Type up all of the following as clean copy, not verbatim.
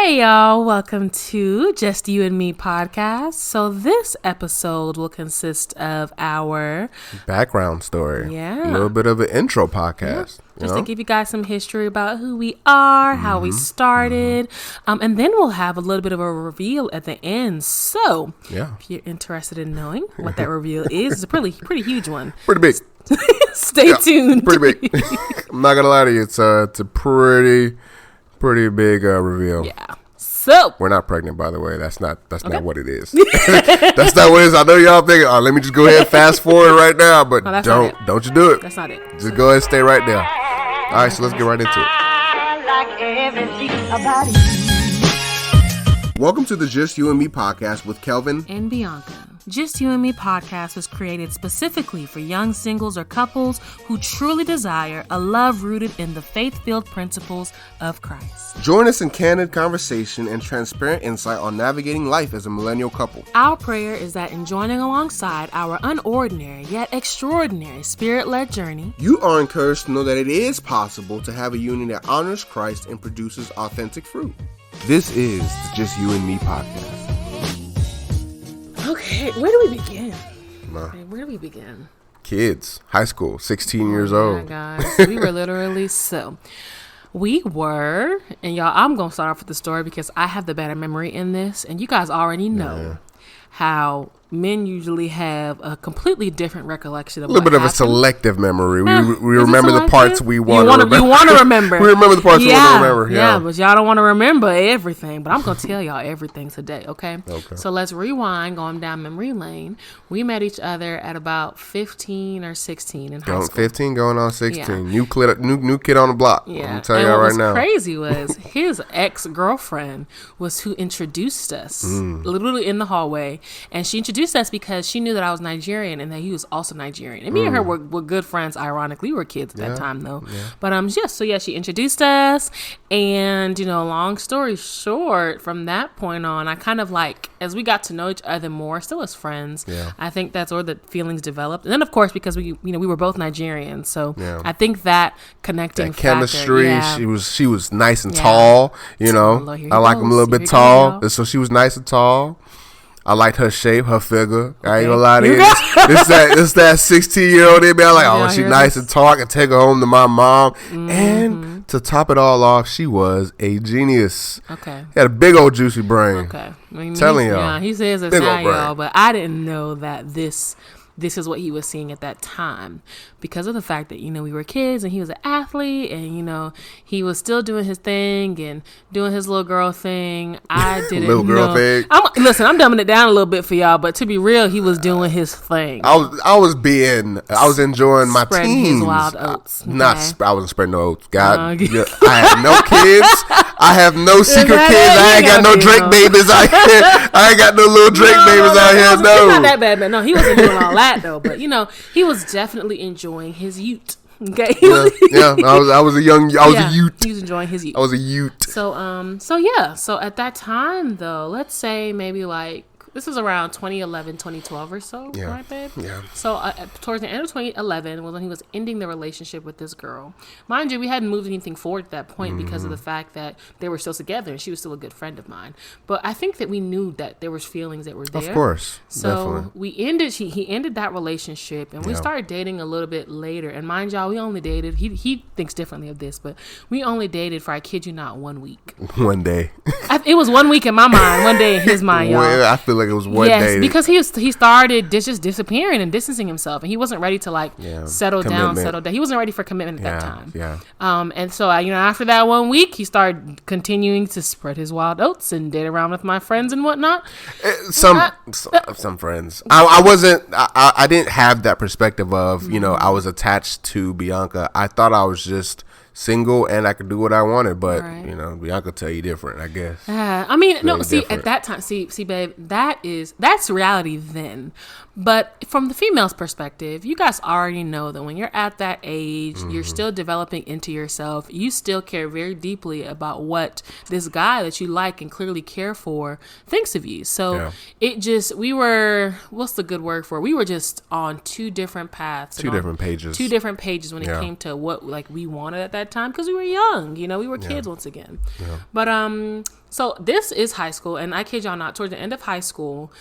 Hey y'all, welcome to Just U&ME Podcast. So this episode will consist of our background story. Yeah. A little bit of an intro podcast. Yeah. Just to give you guys some history about who we are, how we started, and then we'll have a little bit of a reveal at the end. So if you're interested in knowing what that reveal is, it's a pretty huge one. Pretty big. Stay tuned. Pretty big. I'm not gonna lie to you. It's a pretty big reveal. Yeah. So we're not pregnant, by the way. That's not what it is. That's not what it is. I know y'all thinking, oh, let me just go ahead and fast forward right now, but don't you do it. That's not it. Just go ahead and stay right there. All right, so let's get right into it. Welcome to the Just U&Me Podcast with Kelvin and Bianca. Just U&Me Podcast was created specifically for young singles or couples who truly desire a love rooted in the faith-filled principles of Christ. Join us in candid conversation and transparent insight on navigating life as a millennial couple. Our prayer is that in joining alongside our unordinary yet extraordinary spirit-led journey, you are encouraged to know that it is possible to have a union that honors Christ and produces authentic fruit. This is the Just U&Me Podcast. Okay, where do we begin? Where do we begin? Kids, high school, 16 years old. Guys, we were literally and y'all, I'm going to start off with the story because I have the better memory in this, and you guys already know how men usually have a completely different recollection of a little bit happened. of a selective memory. We remember the parts we want to remember. You want to remember. We remember the parts we want to remember. Yeah, but y'all don't want to remember everything. But I'm going to tell y'all everything today, okay? So let's rewind, going down memory lane. We met each other at about 15 or 16 in high school. 15 going on 16. Yeah. New kid on the block. Yeah. I'm telling y'all right now. What was crazy was his ex-girlfriend was who introduced us, literally in the hallway. And she introduced us because she knew that I was Nigerian and that he was also Nigerian. And me and her were good friends, ironically. We were kids at that time, though. Yeah. But she introduced us. And, long story short, from that point on, I kind of as we got to know each other more, still as friends, I think that's where the feelings developed. And then, of course, because we were both Nigerians. So I think that connecting chemistry, factor, she was nice and tall, I like him a little bit tall. So she was nice and tall. I liked her shape, her figure. Okay. I ain't gonna lie to you. It's that 16-year-old in me. I'm like, she nice and tall. I can take her home to my mom. And to top it all off, she was a genius. Okay. Had a big old juicy brain. Okay. Telling y'all. Yeah, he says it's not y'all, but I didn't know that this is what he was seeing at that time because of the fact that, we were kids and he was an athlete and, he was still doing his thing and doing his little girl thing. I didn't little girl thing. I'm dumbing it down a little bit for y'all, but to be real, he was doing his thing. I was enjoying my spreading teens. His wild oats. Okay? I wasn't spreading no oats. God, I had no kids. I have no secret kids. I ain't got no Drake babies out here. I ain't got no little Drake babies out here. It's not that bad, man. No, he wasn't doing all that though. But he was definitely enjoying his youth. Okay. I was a youth. He was enjoying his youth. I was a youth. So at that time though, let's say maybe this is around 2011, 2012 or so, right, babe? Yeah. So towards the end of 2011 was when he was ending the relationship with this girl. Mind you, we hadn't moved anything forward at that point because of the fact that they were still together and she was still a good friend of mine. But I think that we knew that there was feelings that were there. Of course. So he ended that relationship and we started dating a little bit later. And mind y'all, we only dated, he thinks differently of this, but we only dated for, I kid you not, 1 week. One day. It was 1 week in my mind, one day in his mind, y'all. Well, I feel like it was one day. Yes, because he started just disappearing and distancing himself, and he wasn't ready to settle down. He wasn't ready for commitment at that time. Yeah. And so after that 1 week, he started continuing to spread his wild oats and date around with my friends and whatnot. Some friends. I didn't have that perspective of I was attached to Bianca. I thought I was just single and I could do what I wanted, but Bianca tell you different, I guess. At that time, babe, that's reality then. But from the female's perspective, you guys already know that when you're at that age, you're still developing into yourself. You still care very deeply about what this guy that you like and clearly care for thinks of you. So we were, what's the good word for it? We were just on two different paths. Two different pages when it came to what we wanted at that that time because we were young. You know, we were kids once again. Yeah. But so this is high school, and I kid y'all not, towards the end of high school.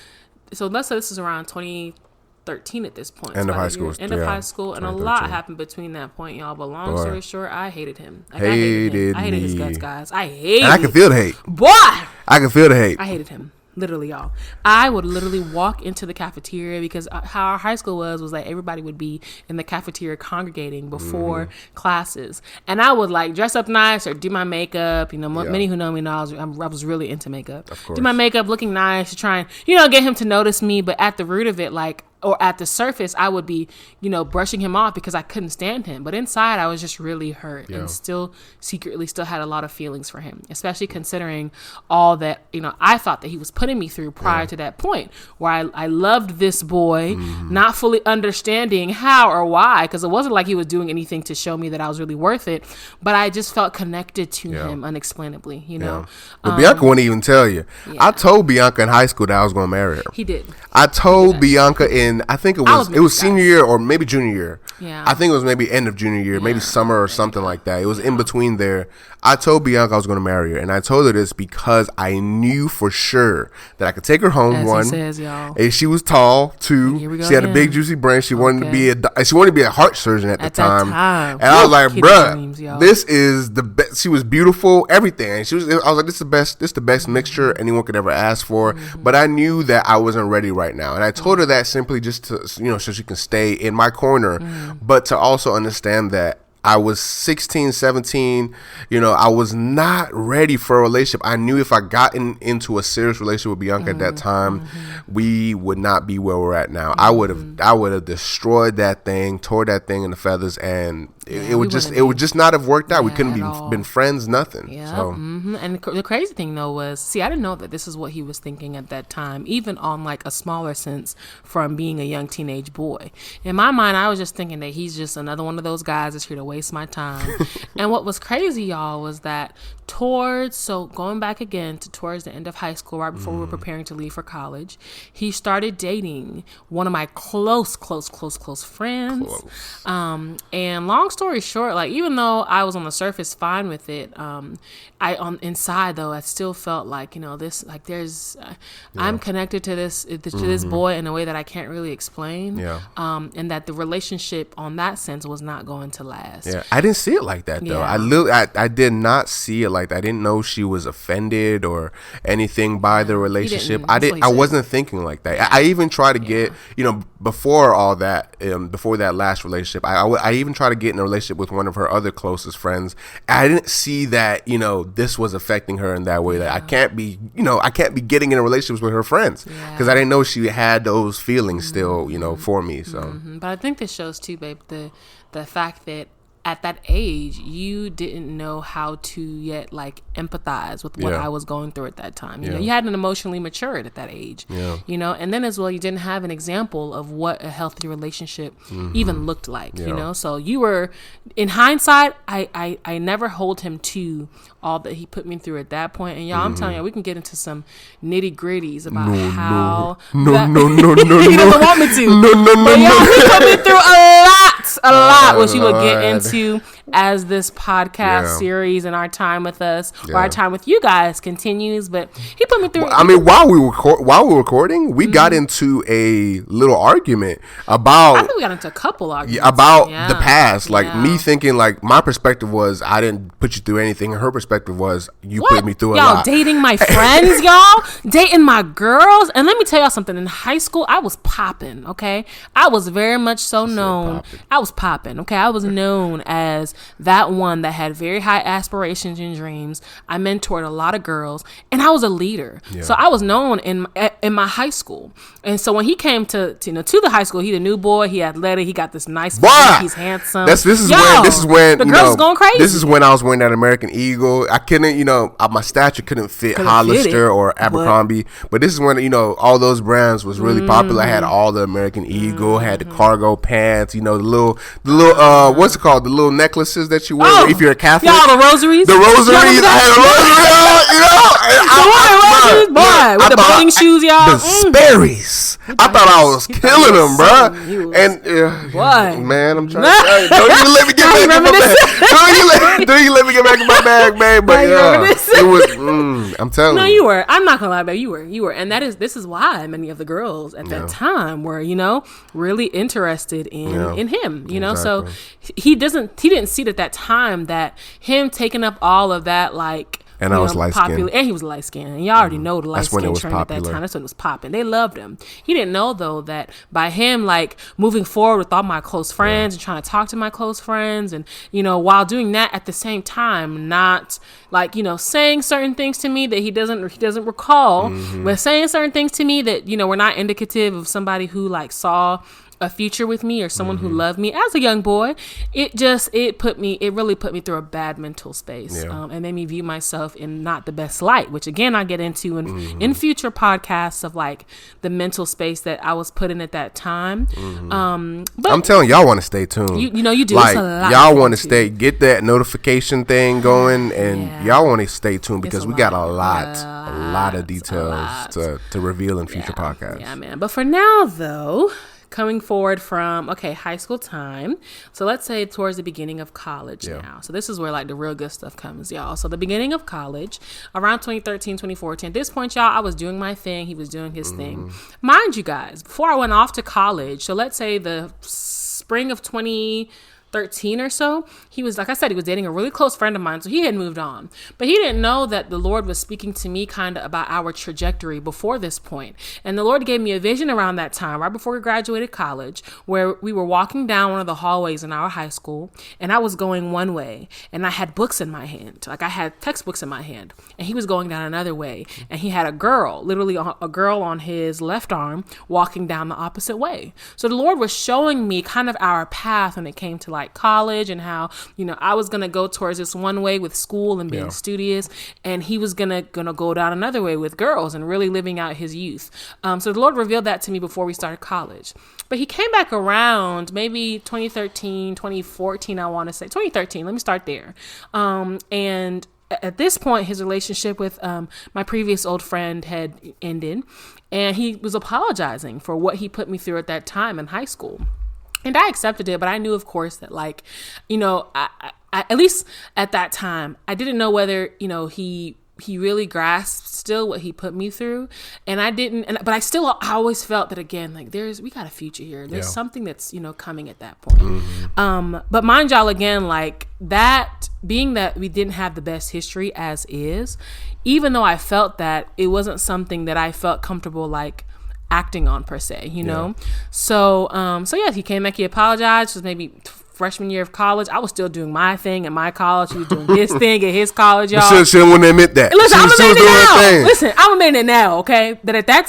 So let's say this is around 2013 at this point. End of high school. End of high school, and a lot happened between that point, y'all. But long story short, I hated him. Like, I hated his guts, guys. I can feel the hate. Boy! I can feel the hate. I hated him. Literally, y'all. I would literally walk into the cafeteria because how our high school was like everybody would be in the cafeteria congregating before classes. And I would like dress up nice or do my makeup. You know, many who know me know I was really into makeup. Of course. Do my makeup looking nice to try and, you know, get him to notice me. But at the root of it, like, or at the surface, I would be, you know, brushing him off because I couldn't stand him. But inside, I was just really hurt and still secretly still had a lot of feelings for him, especially considering all that, you know, I thought that he was putting me through prior to that point where I loved this boy, not fully understanding how or why, because it wasn't like he was doing anything to show me that I was really worth it. But I just felt connected to him unexplainably, you know. But Bianca wouldn't even tell you. I told Bianca in high school that I was going to marry her. He did. I told Bianca I think it was senior year or maybe junior year. Yeah. I think it was maybe end of junior year, maybe summer or something like that. It was in between there. I told Bianca I was going to marry her, and I told her this because I knew for sure that I could take her home. As he says, y'all. And she was tall too. She had a big juicy brain. She wanted to be a heart surgeon at the time. And I was like, bruh, this is the best. She was beautiful, everything. And I was like, this is the best mixture anyone could ever ask for. But I knew that I wasn't ready right now, and I told her that simply just to, you know, so she can stay in my corner, but to also understand that I was 16, 17, you know, I was not ready for a relationship. I knew if I got into a serious relationship with Bianca at that time, we would not be where we're at now. I would have destroyed that thing, tore that thing in the feathers, and it would just not have worked out. We couldn't been friends, nothing. Yeah. So. And the crazy thing though was, see, I didn't know that this is what he was thinking at that time, even on like a smaller sense from being a young teenage boy. In my mind, I was just thinking that he's just another one of those guys that's here to waste my time. And what was crazy, y'all, was that going back again to towards the end of high school, right before we were preparing to leave for college, he started dating one of my close friends. And long story short, like, even though I was on the surface fine with it, inside though, I still felt like, you know, this, like, there's I'm connected to this boy in a way that I can't really explain. And that the relationship on that sense was not going to last. I didn't see it like that though. I did not see it like that. I didn't know she was offended or anything by the relationship. I wasn't thinking like that. I even tried to get, you know, before all that, before that last relationship, I even tried to get in a relationship with one of her other closest friends. I didn't see that, you know, this was affecting her in that way. That I can't be getting in a relationship with her friends because I didn't know she had those feelings still, you know, for me. So, but I think this shows too, babe, the fact that at that age, you didn't know how to yet like empathize with what I was going through at that time. You know, you hadn't emotionally matured at that age. You know, and then as well, you didn't have an example of what a healthy relationship even looked like. You know, so you were, in hindsight, I never hold him to all that he put me through at that point. And y'all, I'm telling you, we can get into some nitty gritties about how he doesn't want me to. But y'all, he put me through a lot, which we will get into as this podcast series and our time with us or our time with you guys continues. But he put me through. I mean, while we were recording, we got into a little argument about. I think we got into a couple arguments about the past. Like me thinking, like, my perspective was I didn't put you through anything, and her perspective was you put me through a lot. Dating my friends, y'all, dating my girls, and let me tell y'all something. In high school, I was popping. Okay, I was very much so known. I was popping. Okay, I was known as that one that had very high aspirations and dreams. I mentored a lot of girls, and I was a leader. So I was known in my high school. And so when he came to the high school, he the new boy. He athletic. He got this nice physique. He's handsome. This is when the girls going crazy. This is when I was wearing that American Eagle. I couldn't, my stature couldn't fit Hollister or Abercrombie. But this is when, all those brands was really popular. I had all the American Eagle, had the cargo pants, the little what's it called? The little necklaces that you wear if you're a Catholic. Y'all, the rosaries. The rosaries. I had a rosary. what? With the boating shoes, y'all? The Sperry's. I thought I was killing them, bro. And what? Man, I'm trying to don't even let me get back in my bag. Don't you let me get back in my bag, man. But it was, I'm telling you. No, you were. I'm not going to lie about it. You were. And this is why many of the girls at that time were, really interested in him, exactly. So he didn't see it at that time that him taking up all of that, like, and I was light skinned. And he was light skinned. And y'all already know the light skin trend at that time. That's when it was popping. They loved him. He didn't know, though, that by him, like, moving forward with all my close friends and trying to talk to my close friends and, while doing that at the same time, not, like, saying certain things to me that he doesn't recall, but saying certain things to me that, were not indicative of somebody who, like, saw a future with me or someone who loved me as a young boy. It really put me through a bad mental space, and made me view myself in not the best light, which again I get into in future podcasts of like the mental space that I was put in at that time. But I'm telling y'all, want to stay tuned. You do. Like, y'all want to get that notification thing going, and y'all want to stay tuned because we got a lot of details to reveal in future podcasts. Yeah, man. But for now, though, coming forward from, high school time. So let's say towards the beginning of college now. So this is where like the real good stuff comes, y'all. So the beginning of college, around 2013, 2014. At this point, y'all, I was doing my thing. He was doing his thing. Mind you guys, before I went off to college, so let's say the spring of 2013 or so, he was, like I said, he was dating a really close friend of mine, so he had moved on. But he didn't know that the Lord was speaking to me kind of about our trajectory before this point. And the Lord gave me a vision around that time, right before we graduated college, where we were walking down one of the hallways in our high school, and I was going one way, and I had books in my hand. Like, I had textbooks in my hand, and he was going down another way, and he had a girl, literally a girl on his left arm, walking down the opposite way. So the Lord was showing me kind of our path when it came to like college, and how I was gonna go towards this one way with school and being studious, and he was gonna go down another way with girls and really living out his youth. So the Lord revealed that to me before we started college. But he came back around maybe 2013, 2014, I want to say 2013. Let me start there. And at this point, his relationship with my previous old friend had ended, and he was apologizing for what he put me through at that time in high school. And I accepted it, but I knew, of course, that like, I at least at that time, I didn't know whether, he really grasped still what he put me through. And I didn't, but I always felt that again, like we got a future here. There's something that's, coming at that point. But mind y'all, again, like that being that we didn't have the best history as is, even though I felt that, it wasn't something that I felt comfortable, like, acting on per se, So yeah, he came back, he apologized. It was maybe freshman year of college. I was still doing my thing at my college. He was doing his thing at his college, y'all. She wouldn't admit that. Listen, I'm admitting it now. Listen, I'm admitting it now, okay? That at that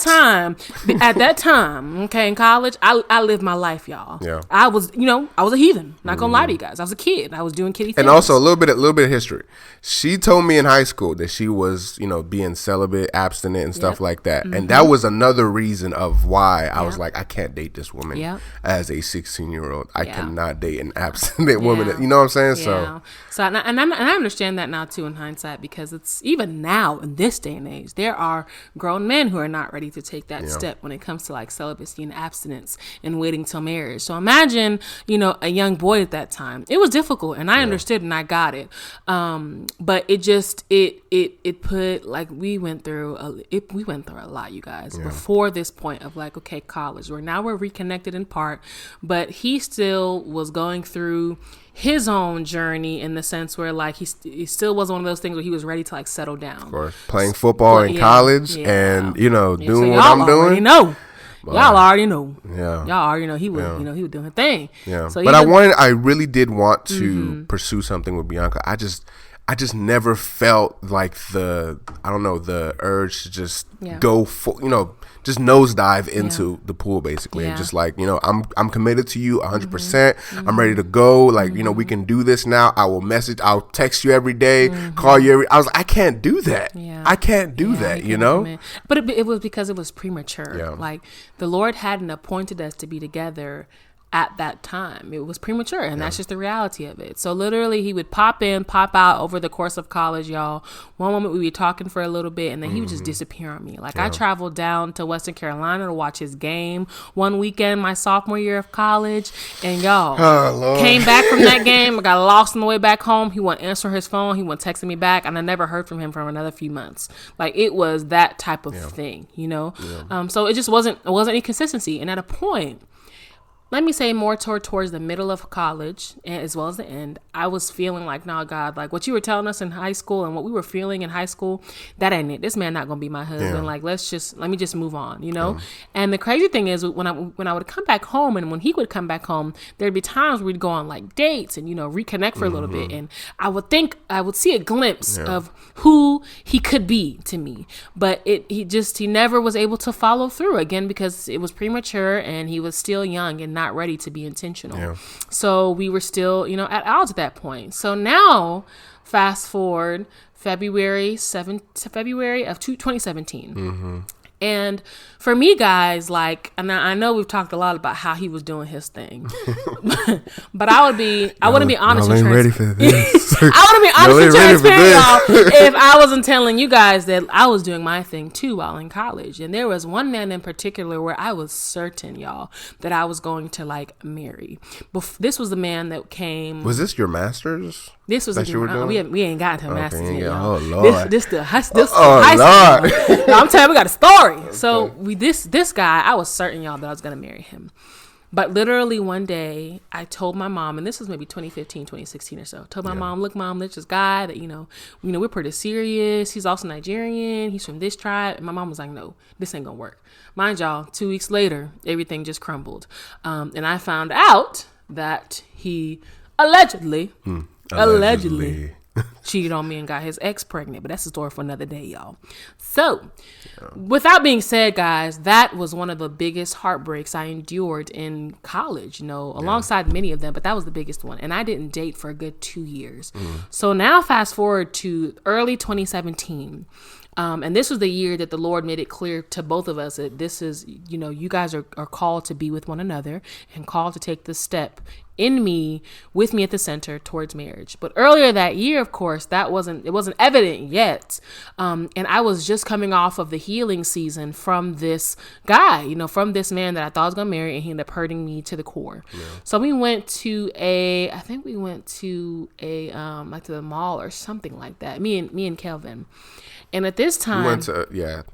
time, okay, in college, I lived my life, y'all. Yeah. I was a heathen. Not gonna lie to you guys. I was a kid. I was doing kiddie things. And also a little bit of history. She told me in high school that she was, being celibate, abstinent, and stuff like that. And that was another reason of why I was like, I can't date this woman as a 16-year-old. I cannot date an abstinent woman. You know what I'm saying? Yeah. So I understand that now too in hindsight, because it's even now in this day and age, there are grown men who are not ready to take that step when it comes to like celibacy and abstinence and waiting till marriage. So imagine, a young boy at that time. It was difficult, and I understood, and I got it. But it just it put, like, we went through a lot, you guys, before this point of like, okay, college, where now we're reconnected in part, but he still was going through his own journey in the sense where like he still wasn't one of those things where he was ready to like settle down. Of course, playing football in college and doing what I'm doing. Y'all already know. Yeah. Y'all already know he was, he was doing a thing. Yeah. So but I really did want to pursue something with Bianca. I just never felt like the urge to just go for, just nosedive into the pool basically. And just like, I'm committed to you 100%. I'm ready to go. Like, we can do this now. I'll text you every day, call you I was like, I can't do that. Yeah. I can't do that, But it was because it was premature. Yeah. Like, the Lord hadn't appointed us to be together at that time. It was premature, and that's just the reality of it. So literally he would pop in, pop out over the course of college, y'all. One moment we'd be talking for a little bit, and then he would just disappear on me. Like I traveled down to Western Carolina to watch his game one weekend my sophomore year of college, and y'all came back from that game. I got lost on the way back home. He wouldn't answer his phone. He wouldn't text me back, and I never heard from him for another few months. Like it was that type of thing, you know? So it just wasn't any consistency. And at a point, let me say more towards the middle of college as well as the end, I was feeling like, nah, God, like what you were telling us in high school and what we were feeling in high school, that ain't it. This man not gonna be my husband. Yeah. Like, let me just move on, you know? And the crazy thing is when I would come back home and when he would come back home, there'd be times where we'd go on like dates and, you know, reconnect for a little bit. And I would see a glimpse of who he could be to me. But he never was able to follow through again because it was premature and he was still young and not ready to be intentional. Yeah. So we were still, you know, at odds at that point. So now, fast forward February of 2017. And for me, guys, like, and I know we've talked a lot about how he was doing his thing, but I wouldn't be honest and transparent. I wouldn't be honest and transparent, y'all, if I wasn't telling you guys that I was doing my thing too while in college. And there was one man in particular where I was certain, y'all, that I was going to like marry. This was the man that came. Was this your master's? This was we ain't got to masters yet, y'all. Oh Lord! This high school. No, I'm telling you, we got a story. Okay. So this guy, I was certain, y'all, that I was gonna marry him. But literally one day, I told my mom, and this was maybe 2015, 2016 or so. Told my mom, look, Mom, there's this guy that you know, we're pretty serious. He's also Nigerian. He's from this tribe. And my mom was like, no, this ain't gonna work. Mind y'all, 2 weeks later, everything just crumbled, and I found out that he allegedly cheated on me and got his ex pregnant, but that's a story for another day, y'all. So with that being said, guys, that was one of the biggest heartbreaks I endured in college, you know, alongside many of them, but that was the biggest one. And I didn't date for a good 2 years. So now fast forward to early 2017. And this was the year that the Lord made it clear to both of us that this is, you know, you guys are called to be with one another and called to take the step with me at the center towards marriage. But earlier that year, of course, it wasn't evident yet. And I was just coming off of the healing season from this guy, you know, from this man that I thought I was going to marry, and he ended up hurting me to the core. Yeah. So we went to like to the mall or something like that. Me and Kelvin. And at this time, we went to it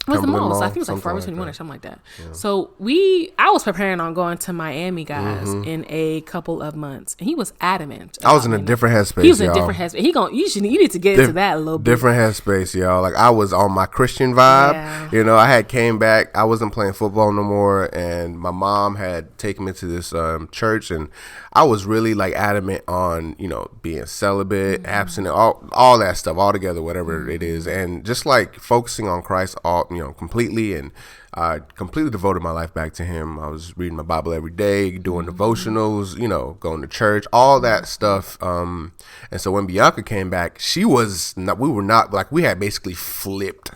was the mall. So I think it was like Forever 21 or something like that. Yeah. So I was preparing on going to Miami, guys, in a couple of months, and he was adamant. I was in a different headspace. He was in a different headspace. You need to get into that a little bit. Different headspace, y'all. Like I was on my Christian vibe. Yeah. You know, I had came back. I wasn't playing football no more, and my mom had taken me to this church, and I was really like adamant on, you know, being celibate, abstinent, all that stuff, all together, whatever it is, and just like focusing on Christ, completely, and I completely devoted my life back to Him. I was reading my Bible every day, doing devotionals, you know, going to church, all that stuff. And so when Bianca came back, we had basically flipped.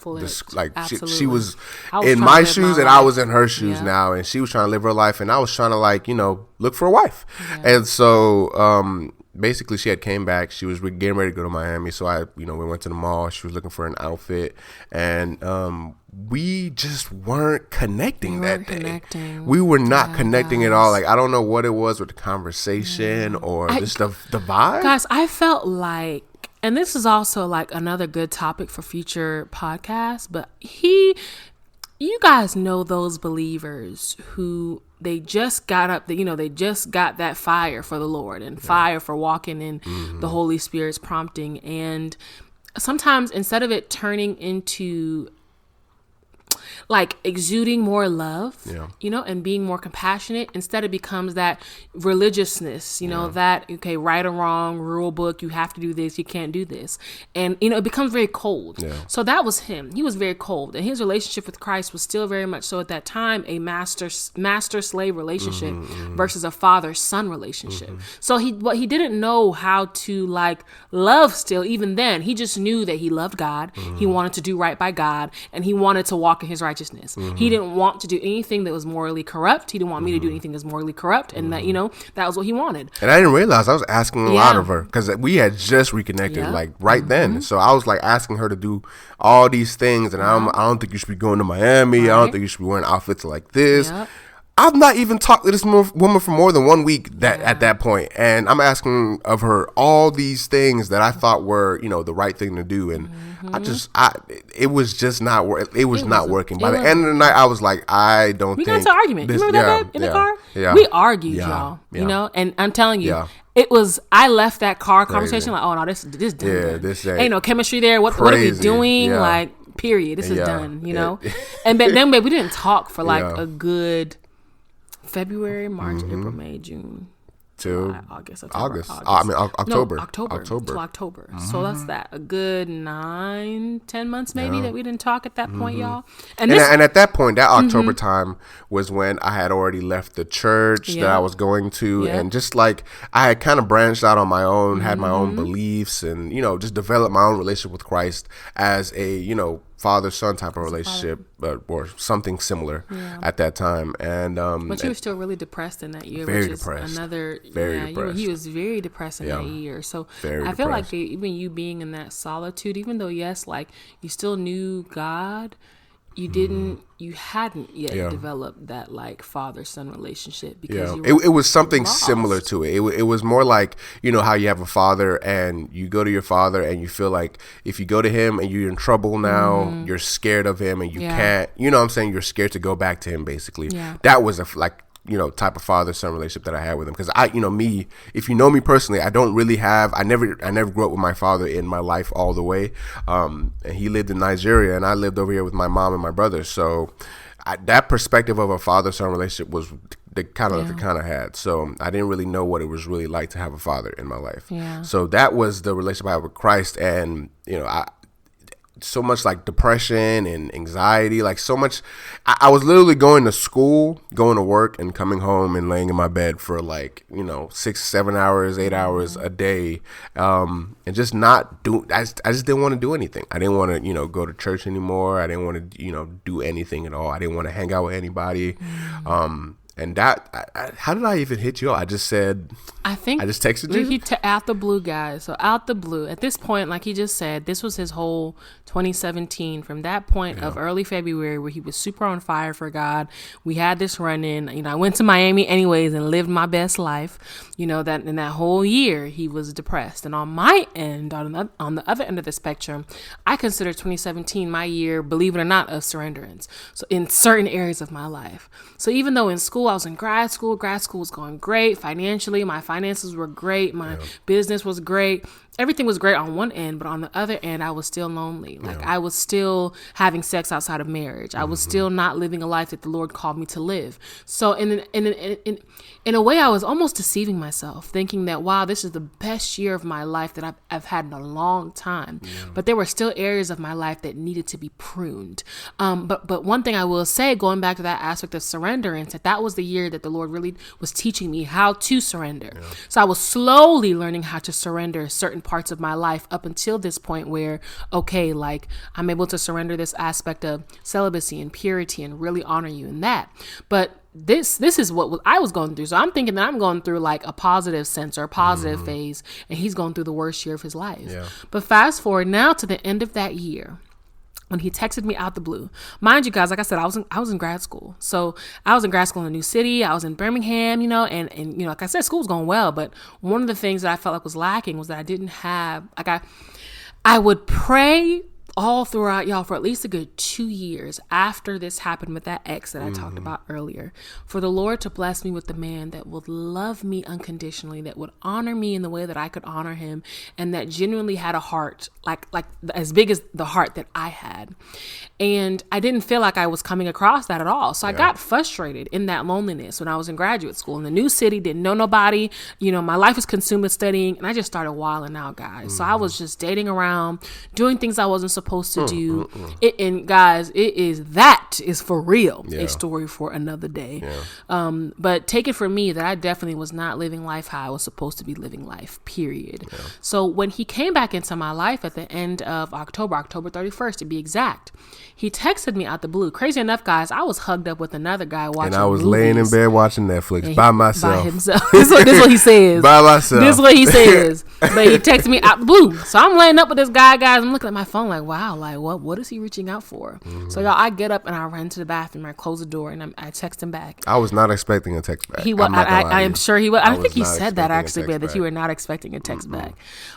She was in my shoes and I was in her shoes now, and she was trying to live her life, and I was trying to look for a wife. Yeah. And so basically she had came back. She was getting ready to go to Miami. So we went to the mall. She was looking for an outfit, and we just weren't connecting that day. We were not connecting at all. Like, I don't know what it was with the conversation or just the vibe. Guys, I felt like, and this is also like another good topic for future podcasts, but you guys know those believers who they just got up, they just got that fire for the Lord and fire for walking in the Holy Spirit's prompting. And sometimes instead of it turning into like exuding more love, and being more compassionate, instead it becomes that religiousness, that, okay, right or wrong, rule book, you have to do this, you can't do this. And, it becomes very cold. Yeah. So that was him. He was very cold. And his relationship with Christ was still very much so at that time a master-slave relationship versus a father-son relationship. So he didn't know how to like love still, even then. He just knew that he loved God. He wanted to do right by God, and he wanted to walk in his righteousness. righteousness. He didn't want to do anything that was morally corrupt. He didn't want me to do anything that's morally corrupt, and that, you know, that was what he wanted. And I didn't realize I was asking a lot of her, because we had just reconnected like right then. So I was like asking her to do all these things, and I don't think you should be going to Miami. I don't think you should be wearing outfits like this. I've not even talked to this woman for more than 1 week at that point, and I'm asking of her all these things that I thought were, you know, the right thing to do, and it was just not working. By the end of the night, I was like, I don't. We got into an argument. You remember that in the car? Yeah, we argued, y'all. You know, and I'm telling you. It was, I left that car conversation like, oh no, this done. This ain't no chemistry there. What are we doing? Like, period. This is done, you know? And then we didn't talk for like a good February, March, April, May, June, July, August. October. No, October. So that's that. A good 9-10 months maybe that we didn't talk at that point, y'all. And at that point, that October time was when I had already left the church that I was going to, and just like I had kind of branched out on my own, had my own beliefs, and, you know, just developed my own relationship with Christ as a, you know, father-son type of relationship, or something similar at that time. And but you were still really depressed in that year. Very depressed. Depressed. He was very depressed in that year. So I feel like even you being in that solitude, even though yes, like you still knew God, you hadn't yet developed that like father-son relationship, because it was something similar to it. It was more like, you know, how you have a father and you go to your father and you feel like if you go to him and you're in trouble now, you're scared of him and you can't, you know what I'm saying? You're scared to go back to him, basically. That was you know, type of father-son relationship that I had with him. Because if you know me personally, I don't really have, I never grew up with my father in my life all the way. And he lived in Nigeria and I lived over here with my mom and my brother. So that perspective of a father-son relationship was the kind of had. So I didn't really know what it was really like to have a father in my life. So that was the relationship I had with Christ. And, you know, so much like depression and anxiety, like so much. I was literally going to school, going to work, and coming home and laying in my bed for like, you know, 6-7 hours, 8 hours a day, and just not do. I just didn't want to do anything. I didn't want to, you know, go to church anymore. I didn't want to, you know, do anything at all. I didn't want to hang out with anybody. And that, how did I even hit you up? I just said, I just texted you. Out the blue, guys. So out the blue. At this point, like he just said, this was his whole 2017. From that point of early February, where he was super on fire for God, we had this run in. You know, I went to Miami anyways and lived my best life. You know, that in that whole year, he was depressed. And on my end, on the other end of the spectrum, I consider 2017 my year, believe it or not, of surrenderance. So in certain areas of my life. So even though in school, I was in grad school was going great financially. My finances were great. My business was great. Everything was great on one end, but on the other end, I was still lonely. Like I was still having sex outside of marriage. I was still not living a life that the Lord called me to live. So in a way, I was almost deceiving myself, thinking that, wow, this is the best year of my life that I've had in a long time. But there were still areas of my life that needed to be pruned. But one thing I will say, going back to that aspect of surrenderance, that was the year that the Lord really was teaching me how to surrender. So I was slowly learning how to surrender certain parts of my life up until this point where, okay, like I'm able to surrender this aspect of celibacy and purity and really honor you in that. But this is what I was going through. So I'm thinking that I'm going through like a positive sense or a positive phase, and he's going through the worst year of his life. But fast forward now to the end of that year, when he texted me out the blue. Mind you guys, like I said, I was in grad school. So I was in grad school in a new city. I was in Birmingham, you know, and you know, like I said, school was going well. But one of the things that I felt like was lacking was that I didn't have, like I would pray all throughout, y'all, for at least a good 2 years after this happened with that ex that I talked about earlier, for the Lord to bless me with the man that would love me unconditionally, that would honor me in the way that I could honor him, and that genuinely had a heart like as big as the heart that I had. And I didn't feel like I was coming across that at all. So I got frustrated in that loneliness when I was in graduate school in the new city, didn't know nobody, you know, my life was consumed with studying, and I just started wilding out, guys. So I was just dating around, doing things I wasn't supposed supposed to do it. And guys, that is for real. A story for another day. But take it from me that I definitely was not living life how I was supposed to be living life, period. So when he came back into my life at the end of October 31st to be exact, he texted me out the blue. Crazy enough, guys, I was hugged up with another guy watching and I was movies. Laying in bed watching Netflix by myself. By himself. This is what he says. By myself. This is what he says. But he texted me out the blue. So I'm laying up with this guy, guys. I'm looking at my phone like, wow, like what is he reaching out for? So y'all, I get up and I run to the bathroom. I close the door and I text him back. I was not expecting a text back. He was. I am sure he was. I think he said that actually, that you were not expecting a text back.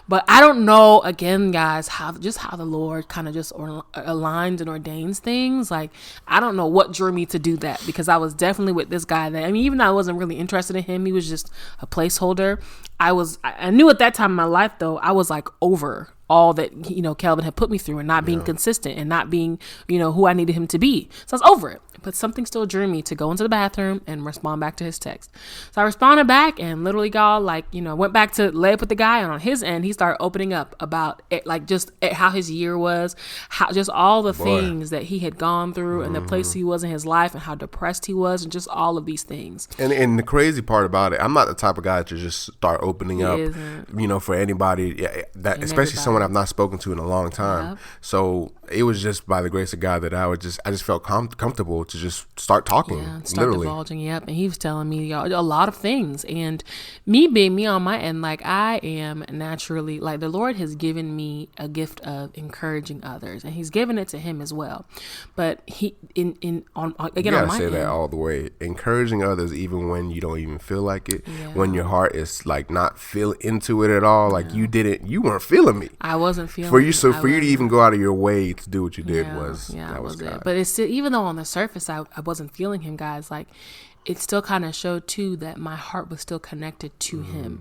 But I don't know, again, guys, how the Lord kind of just aligns and ordains things. Like, I don't know what drew me to do that, because I was definitely with this guy that, I mean, even though I wasn't really interested in him, he was just a placeholder. I knew at that time in my life, though, I was like over all that, Kelvin had put me through and not being consistent and not being, who I needed him to be. So I was over it. But something still drew me to go into the bathroom and respond back to his text. So I responded back and literally, y'all, went back to lay up with the guy. And on his end, he started opening up about it, just how his year was, how just all the things that he had gone through and the place he was in his life and how depressed he was and just all of these things. And the crazy part about it, I'm not the type of guy to just start opening up, for anybody, especially someone I've not spoken to in a long time. Yep. So it was just by the grace of God that I just felt comfortable to just start talking, literally divulging. Yep. And he was telling me, y'all, a lot of things, and me being me on my end, like, I am naturally, like, the Lord has given me a gift of encouraging others, and he's given it to him as well. But he on my end, that all the way, encouraging others even when you don't even feel like it, when your heart is like not feel into it at all, like you weren't feeling me. I wasn't feeling for you. So for you to even go out of your way to do what you did was God. It. But it's still, even though on the surface I wasn't feeling him, guys, like, it still kind of showed too that my heart was still connected to him,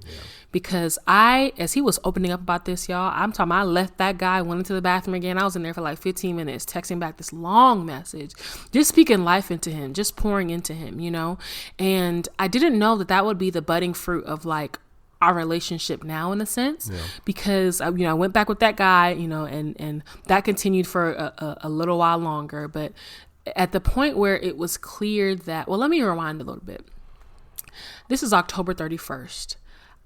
because as he was opening up about this, y'all, I'm talking, I left that guy, went into the bathroom again. I was in there for like 15 minutes, texting back this long message, just speaking life into him, just pouring into him, and I didn't know that would be the budding fruit of like our relationship now, in a sense, because I went back with that guy, and that continued for a little while longer. But at the point where it was clear that, well, let me rewind a little bit. This is October 31st.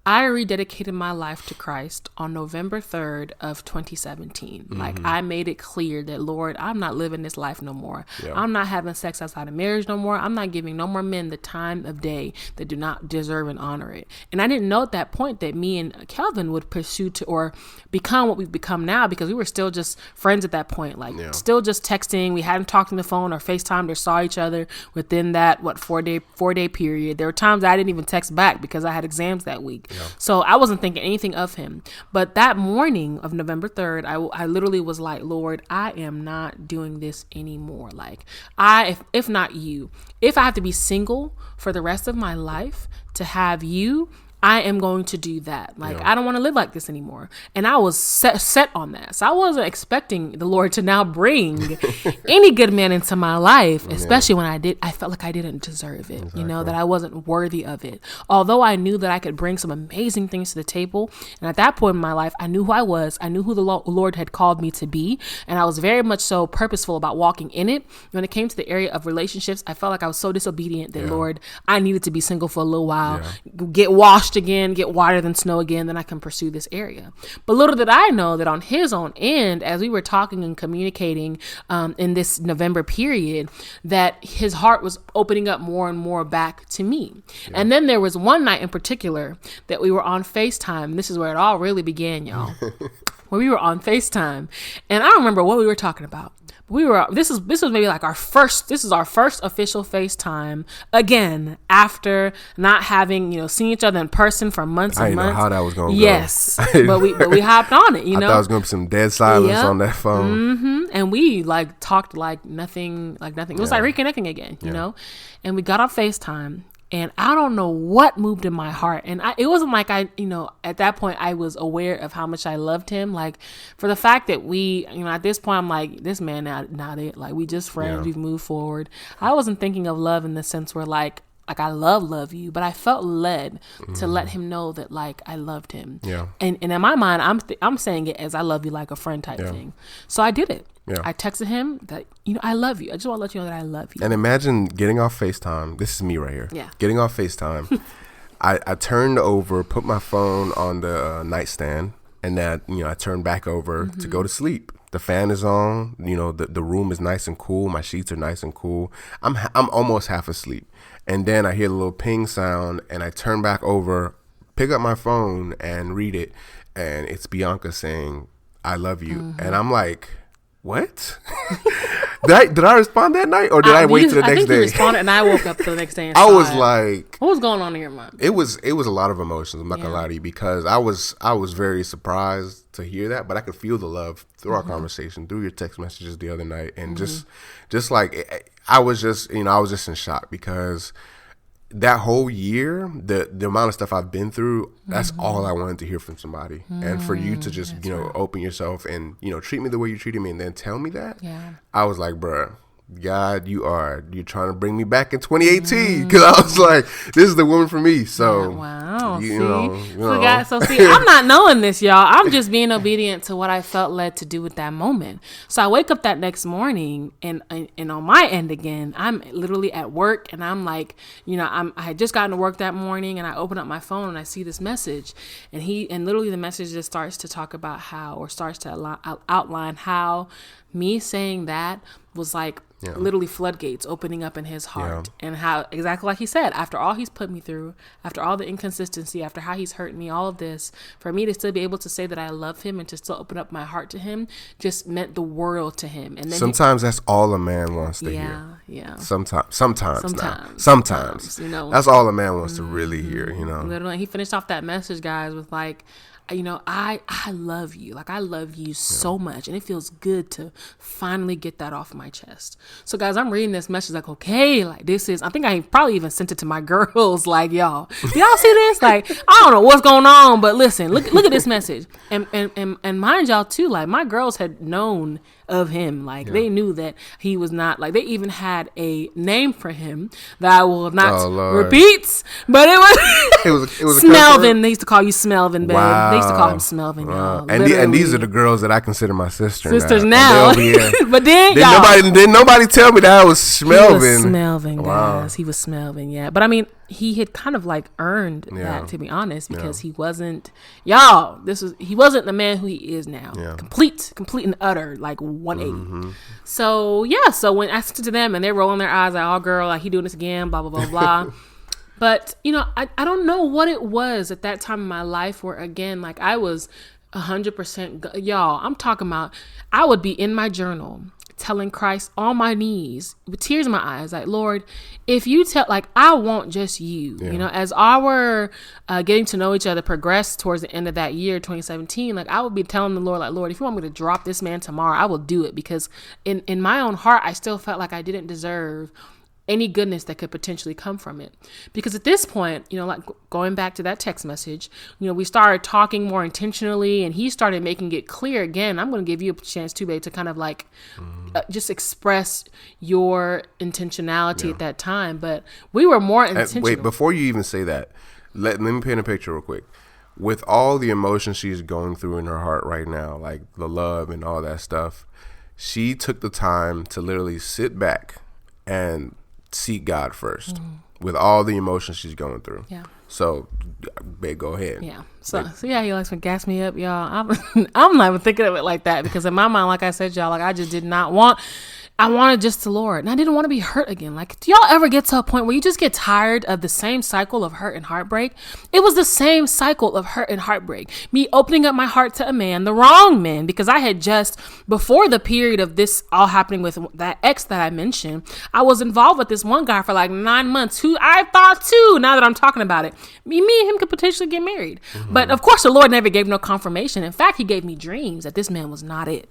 I rededicated my life to Christ on November 3rd of 2017. Like, I made it clear that, Lord, I'm not living this life no more. I'm not having sex outside of marriage no more. I'm not giving no more men the time of day that do not deserve and honor it. And I didn't know at that point that me and Kelvin would pursue or become what we've become now, because we were still just friends at that point. Like, still just texting. We hadn't talked on the phone or FaceTimed or saw each other within that, 4-day period. There were times I didn't even text back because I had exams that week. So I wasn't thinking anything of him. But that morning of November 3rd, I literally was like, Lord, I am not doing this anymore. Like, if not you, if I have to be single for the rest of my life to have you, I am going to do that. Like, I don't want to live like this anymore. And I was set on that. So I wasn't expecting the Lord to now bring any good man into my life, especially when I felt like I didn't deserve it, that I wasn't worthy of it. Although I knew that I could bring some amazing things to the table. And at that point in my life, I knew who I was. I knew who the Lord had called me to be. And I was very much so purposeful about walking in it. When it came to the area of relationships, I felt like I was so disobedient that, Lord, I needed to be single for a little while, get washed again, get water than snow again, then I can pursue this area. But little did I know that on his own end, as we were talking and communicating in this November period, that his heart was opening up more and more back to me. And then there was one night in particular that we were on FaceTime. This is where it all really began, y'all. Where we were on FaceTime, and I don't remember what we were talking about. This was maybe like our first official FaceTime again, after not having, seen each other in person for months and months. I didn't know how that was going to go. Yes. but we hopped on it, I thought it was going to be some dead silence on that phone. And we talked like nothing. It was like reconnecting again, you know? And we got on FaceTime. And I don't know what moved in my heart. And it wasn't like at that point I was aware of how much I loved him. Like, for the fact that we, at this point, I'm like, this man not it. Like, we just friends. We've moved forward. I wasn't thinking of love in the sense where, like, like I love you, but I felt led to let him know that like I loved him. Yeah. And in my mind, I'm saying it as I love you like a friend type thing. So I did it. Yeah. I texted him that, I love you. I just want to let you know that I love you. And imagine getting off FaceTime. This is me right here. Yeah. Getting off FaceTime. I turned over, put my phone on the nightstand, and then, I turned back over to go to sleep. The fan is on, the room is nice and cool. My sheets are nice and cool. I'm almost half asleep. And then I hear the little ping sound, and I turn back over, pick up my phone and read it. And it's Bianca saying, I love you. And I'm like, what? Did I respond that night, or did I wait till the next day? I think you responded, and I woke up the next day and I was like, what was going on in your mind? It was a lot of emotions. I'm not gonna lie to you, because I was very surprised to hear that, but I could feel the love through our conversation, through your text messages the other night, and just like I was just in shock, because that whole year, the amount of stuff I've been through, that's all I wanted to hear from somebody. And for you to just, open yourself and, treat me the way you treated me and then tell me that, I was like, bruh, God, you're trying to bring me back in 2018, because I was like, this is the woman for me. So wow, so I'm not knowing this, y'all. I'm just being obedient to what I felt led to do at that moment. So I wake up that next morning, and on my end again, I'm literally at work, and I'm like, I had just gotten to work that morning, and I open up my phone and I see this message, and literally the message just starts to talk about starts to outline how me saying that was like literally floodgates opening up in his heart, and how, exactly like he said, after all he's put me through, after all the inconsistency, after how he's hurt me, all of this, for me to still be able to say that I love him and to still open up my heart to him just meant the world to him. And then sometimes that's all a man wants to hear. Yeah. Sometimes that's all a man wants to really hear. Literally, he finished off that message, guys, with like, I love you. Like, I love you so much. And it feels good to finally get that off my chest. So, guys, I'm reading this message like, okay, like I think I probably even sent it to my girls. Like, y'all see this? Like, I don't know what's going on, but listen, look at this message. And mind y'all too, like, my girls had known of him. Like, they knew that he was not, like, they even had a name for him that I will not repeat, but it was Smelvin. They used to call you Smelvin, babe. Wow. They used to call him Smelvin, y'all. And these are the girls that I consider my sisters now. But then nobody tell me that I was Smelvin. He was Smelvin, guys. He was Smelvin, yeah. But I mean, he had kind of like earned that, to be honest, because he wasn't he wasn't the man who he is now. Complete and utter, like 180. So when I sent it to them and they're rolling their eyes like, oh girl, like he doing this again, blah blah blah blah. But I don't know what it was at that time in my life where, again, like, I was 100%, y'all, I'm talking about, I would be in my journal telling Christ on my knees with tears in my eyes, like, Lord, if you like, I want just you. As our getting to know each other progressed towards the end of that year, 2017, like, I would be telling the Lord, like, Lord, if you want me to drop this man tomorrow, I will do it, because in my own heart, I still felt like I didn't deserve any goodness that could potentially come from it. Because at this point, like going back to that text message, we started talking more intentionally, and he started making it clear again, I'm going to give you a chance too, babe, to kind of like just express your intentionality at that time. But we were more intentional. Wait, before you even say that, let me paint a picture real quick. With all the emotions she's going through in her heart right now, like the love and all that stuff, she took the time to literally sit back and seek God first with all the emotions she's going through. Yeah. So, babe, go ahead. Yeah. So yeah, he likes to gas me up, y'all. I'm not even thinking of it like that, because in my mind, like I said, y'all, like, I just did not want. I wanted just the Lord, and I didn't want to be hurt again. Like, do y'all ever get to a point where you just get tired of the same cycle of hurt and heartbreak? It was the same cycle of hurt and heartbreak. Me opening up my heart to a man, the wrong man, because I had just, before the period of this all happening with that ex that I mentioned, I was involved with this one guy for like 9 months, who I thought too, now that I'm talking about it, me and him could potentially get married. But of course, the Lord never gave no confirmation. In fact, he gave me dreams that this man was not it,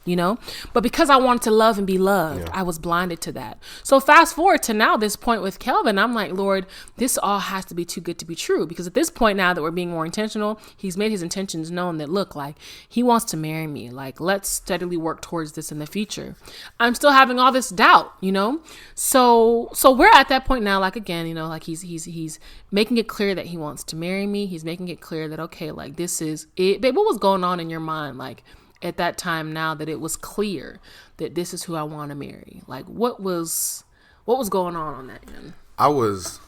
But because I wanted to love and be loved, I was blinded to that. So fast forward to now, this point with Kelvin, I'm like, Lord, this all has to be too good to be true. Because at this point now that we're being more intentional, he's made his intentions known that, look, like, he wants to marry me. Like, let's steadily work towards this in the future. I'm still having all this doubt, you know? So we're at that point now, like, again, you know, like he's making it clear that he wants to marry me. He's making it clear that, okay, like, this is it. Babe, what was going on in your mind? Like, at that time now that it was clear that this is who I want to marry? Like, what was going on that end? I was,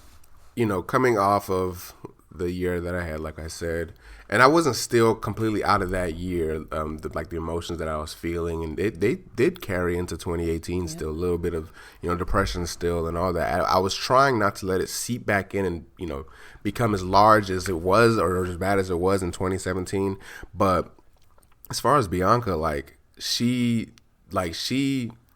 you know, coming off of the year that I had, like I said, and I wasn't still completely out of that year, the emotions that I was feeling, and they did carry into 2018 still, a little bit of, you know, depression still and all that. I was trying not to let it seep back in and, you know, become as large as it was or as bad as it was in 2017. But as far as Bianca, like, she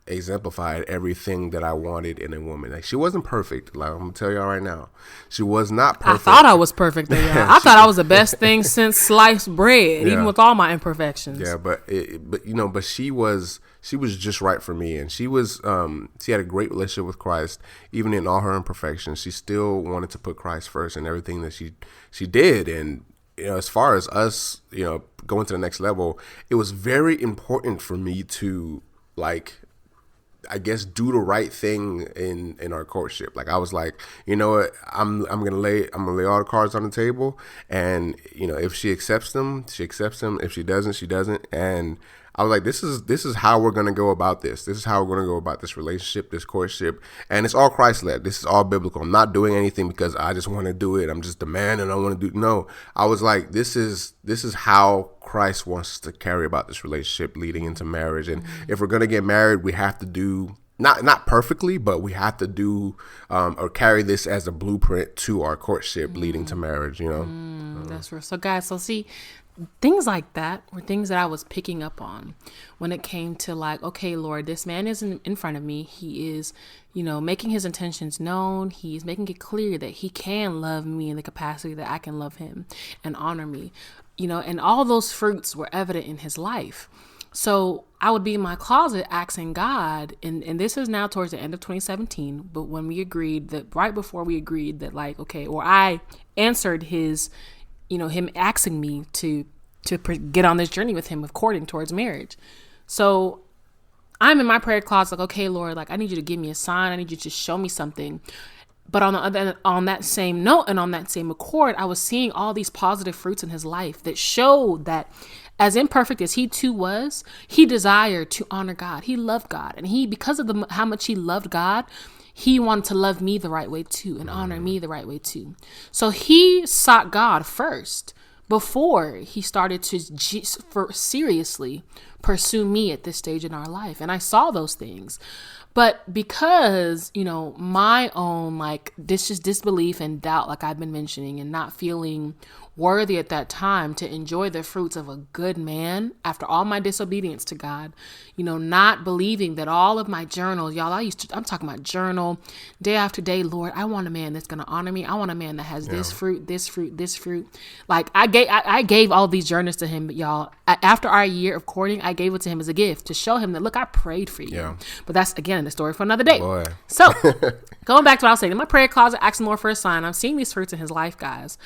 exemplified everything that I wanted in a woman. Like, she wasn't perfect. Like, I'm gonna tell y'all right now, she was not perfect. I thought I was perfect. I thought I was the best thing since sliced bread, even with all my imperfections. Yeah, but she was just right for me, and she had a great relationship with Christ, even in all her imperfections. She still wanted to put Christ first in everything that she did. And, you know, as far as us, you know, going to the next level, it was very important for me to, like, I guess, do the right thing in our courtship. Like, I was like, you know what, I'm gonna lay all the cards on the table, and, you know, if she accepts them, she accepts them. If she doesn't, she doesn't. And I was like, this is how we're gonna go about this. This is how we're gonna go about this relationship, this courtship, and it's all Christ led. This is all biblical. I'm not doing anything because I just want to do it. I'm just a man and I want to do. No, I was like, this is how Christ wants us to carry about this relationship leading into marriage. And if we're gonna get married, we have to do not perfectly, but we have to do or carry this as a blueprint to our courtship leading to marriage. You know, that's real. So guys, so see, things like that were things that I was picking up on when it came to, like, okay, Lord, this man is in front of me. He is, you know, making his intentions known. He's making it clear that he can love me in the capacity that I can love him and honor me, you know, and all those fruits were evident in his life. So I would be in my closet asking God, and this is now towards the end of 2017, but when we agreed that, right before we agreed that, like, okay, or I answered his, you know, him asking me to get on this journey with him of courting towards marriage. So I'm in my prayer closet, like, okay, Lord, like, I need you to give me a sign. I need you to show me something. But on that same note and on that same accord, I was seeing all these positive fruits in his life that showed that, as imperfect as he too was, he desired to honor God. He loved God. And because of how much he loved God, he wanted to love me the right way too and honor me the right way too. So he sought God first before he started to seriously pursue me at this stage in our life. And I saw those things. But because, you know, my own, like, disbelief and doubt, like I've been mentioning, and not feeling worthy at that time to enjoy the fruits of a good man after all my disobedience to God, you know, not believing that all of my journals, y'all, I'm talking about journal day after day. Lord, I want a man that's going to honor me. I want a man that has this fruit, this fruit, this fruit. Like, I gave all these journals to him, y'all. After our year of courting, I gave it to him as a gift to show him that, look, I prayed for you. Yeah. But that's, again, the story for another day. Boy. So going back to what I was saying, in my prayer closet, asking the Lord for a sign, I'm seeing these fruits in his life, guys.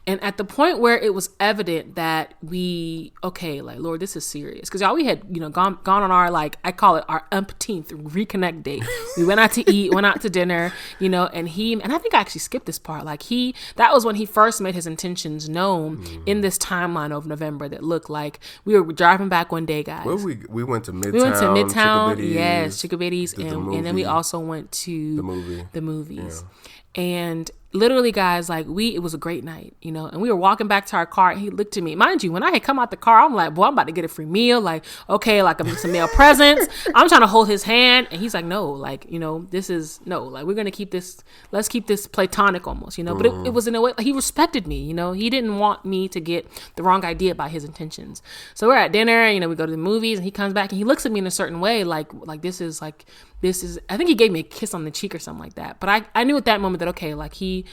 And at the point where it was evident that okay, like, Lord, this is serious. Because y'all, we had, you know, gone on our, like, I call it our umpteenth reconnect date. We went out to eat, went out to dinner, you know, and I think I actually skipped this part. Like, that was when he first made his intentions known in this timeline of November that looked like we were driving back one day, guys. Well, we went to Midtown. Yes, Chickabiddy's, and then we also went to the movies. Yeah. And literally, guys, like, it was a great night, you know, and we were walking back to our car, and he looked at me. Mind you, when I had come out the car, I'm like, boy, I'm about to get a free meal. Like, okay, like, I'm some male presents. I'm trying to hold his hand, and he's like, no, like, you know, like, we're going to keep this, let's keep this platonic almost, you know, but it was in a way, like, he respected me, you know, he didn't want me to get the wrong idea about his intentions. So we're at dinner, you know, we go to the movies, and he comes back, and he looks at me in a certain way, like this is, I think he gave me a kiss on the cheek or something like that. But I knew at that moment that, okay, like, he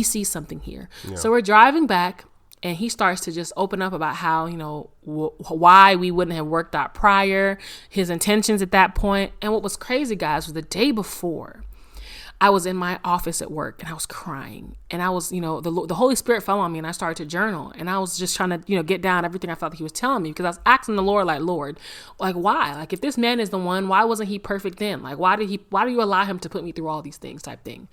sees something here. Yeah. So we're driving back, And he starts to just open up about how, you know, why we wouldn't have worked out prior, his intentions at that point. And what was crazy, guys, was the day before, I was in my office at work and I was crying, and I was, you know, the Holy Spirit fell on me and I started to journal, and I was just trying to, you know, get down everything I felt that he was telling me, because I was asking the Lord, like, Lord, like, why? Like, if this man is the one, why wasn't he perfect then? Like, why do you allow him to put me through all these things type thing?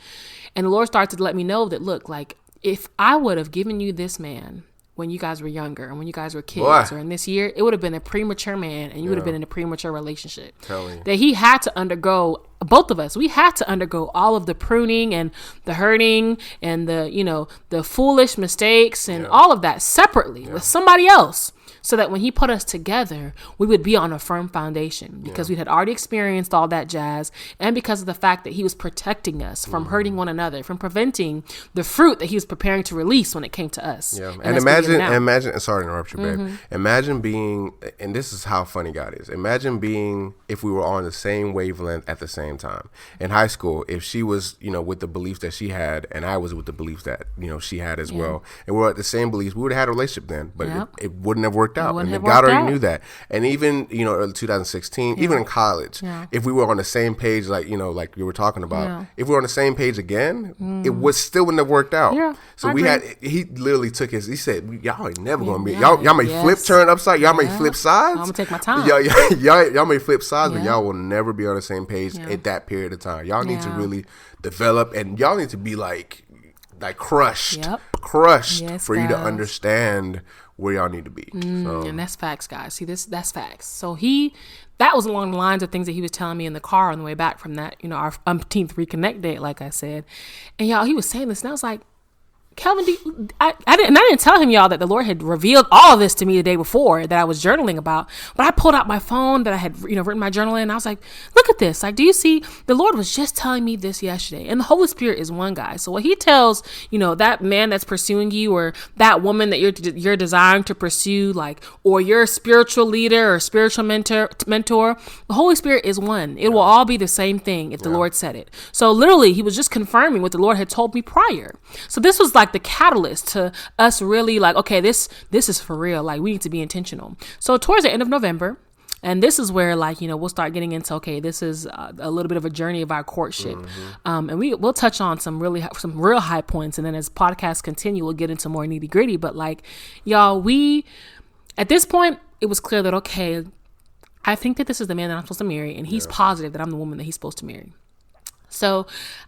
And the Lord started to let me know that, look, like, if I would have given you this man when you guys were younger and when you guys were kids, or in this year, it would have been a premature man, and you would have been in a premature relationship. That he had to undergo, both of us, we had to undergo all of the pruning and the hurting and the, you know, the foolish mistakes and all of that separately with somebody else, so that when he put us together, we would be on a firm foundation, because we had already experienced all that jazz, and because of the fact that he was protecting us from hurting one another, from preventing the fruit that he was preparing to release when it came to us. Yeah. And imagine, sorry to interrupt you, babe. Imagine being, and this is how funny God is. Imagine being, if we were on the same wavelength at the same time. In high school, if she was, you know, with the beliefs that she had, and I was with the beliefs that, you know, she had as well, and we were at the same beliefs, we would have had a relationship then, but it wouldn't have worked out. And God already knew that. And even, you know, early 2016, even in college, if we were on the same page, like, you know, like you were talking about, if we were on the same page again, it was still wouldn't have worked out. So he literally took he said, y'all ain't never going to be, y'all may turn upside, y'all may flip sides. I'm going to take my time. Y'all may flip sides, but y'all will never be on the same page at that period of time. Y'all need to really develop, and y'all need to be like crushed for you to understand where y'all need to be. And that's facts, guys. See, that's facts. So that was along the lines of things that he was telling me in the car on the way back from that, you know, our umpteenth reconnect date, like I said. And y'all, he was saying this, and I was like, Kelvin, I didn't tell him, y'all, that the Lord had revealed all of this to me the day before that I was journaling about. But I pulled out my phone that I had, you know, written my journal in, and I was like, look at this. Like, do you see? The Lord was just telling me this yesterday. And the Holy Spirit is one guy. So what he tells, you know, that man that's pursuing you, or that woman that you're desiring to pursue, like, or your spiritual leader or spiritual mentor, the Holy Spirit is one. It will all be the same thing if the Lord said it. So literally, he was just confirming what the Lord had told me prior. So this was like the catalyst to us really like, okay, this is for real. Like, we need to be intentional. So towards the end of November, and this is where, like, you know, we'll start getting into, okay, this is a little bit of a journey of our courtship. And we'll touch on some real high points. And then as podcasts continue, we'll get into more nitty gritty. But like, y'all, at this point, it was clear that, okay, I think that this is the man that I'm supposed to marry. And he's positive that I'm the woman that he's supposed to marry. So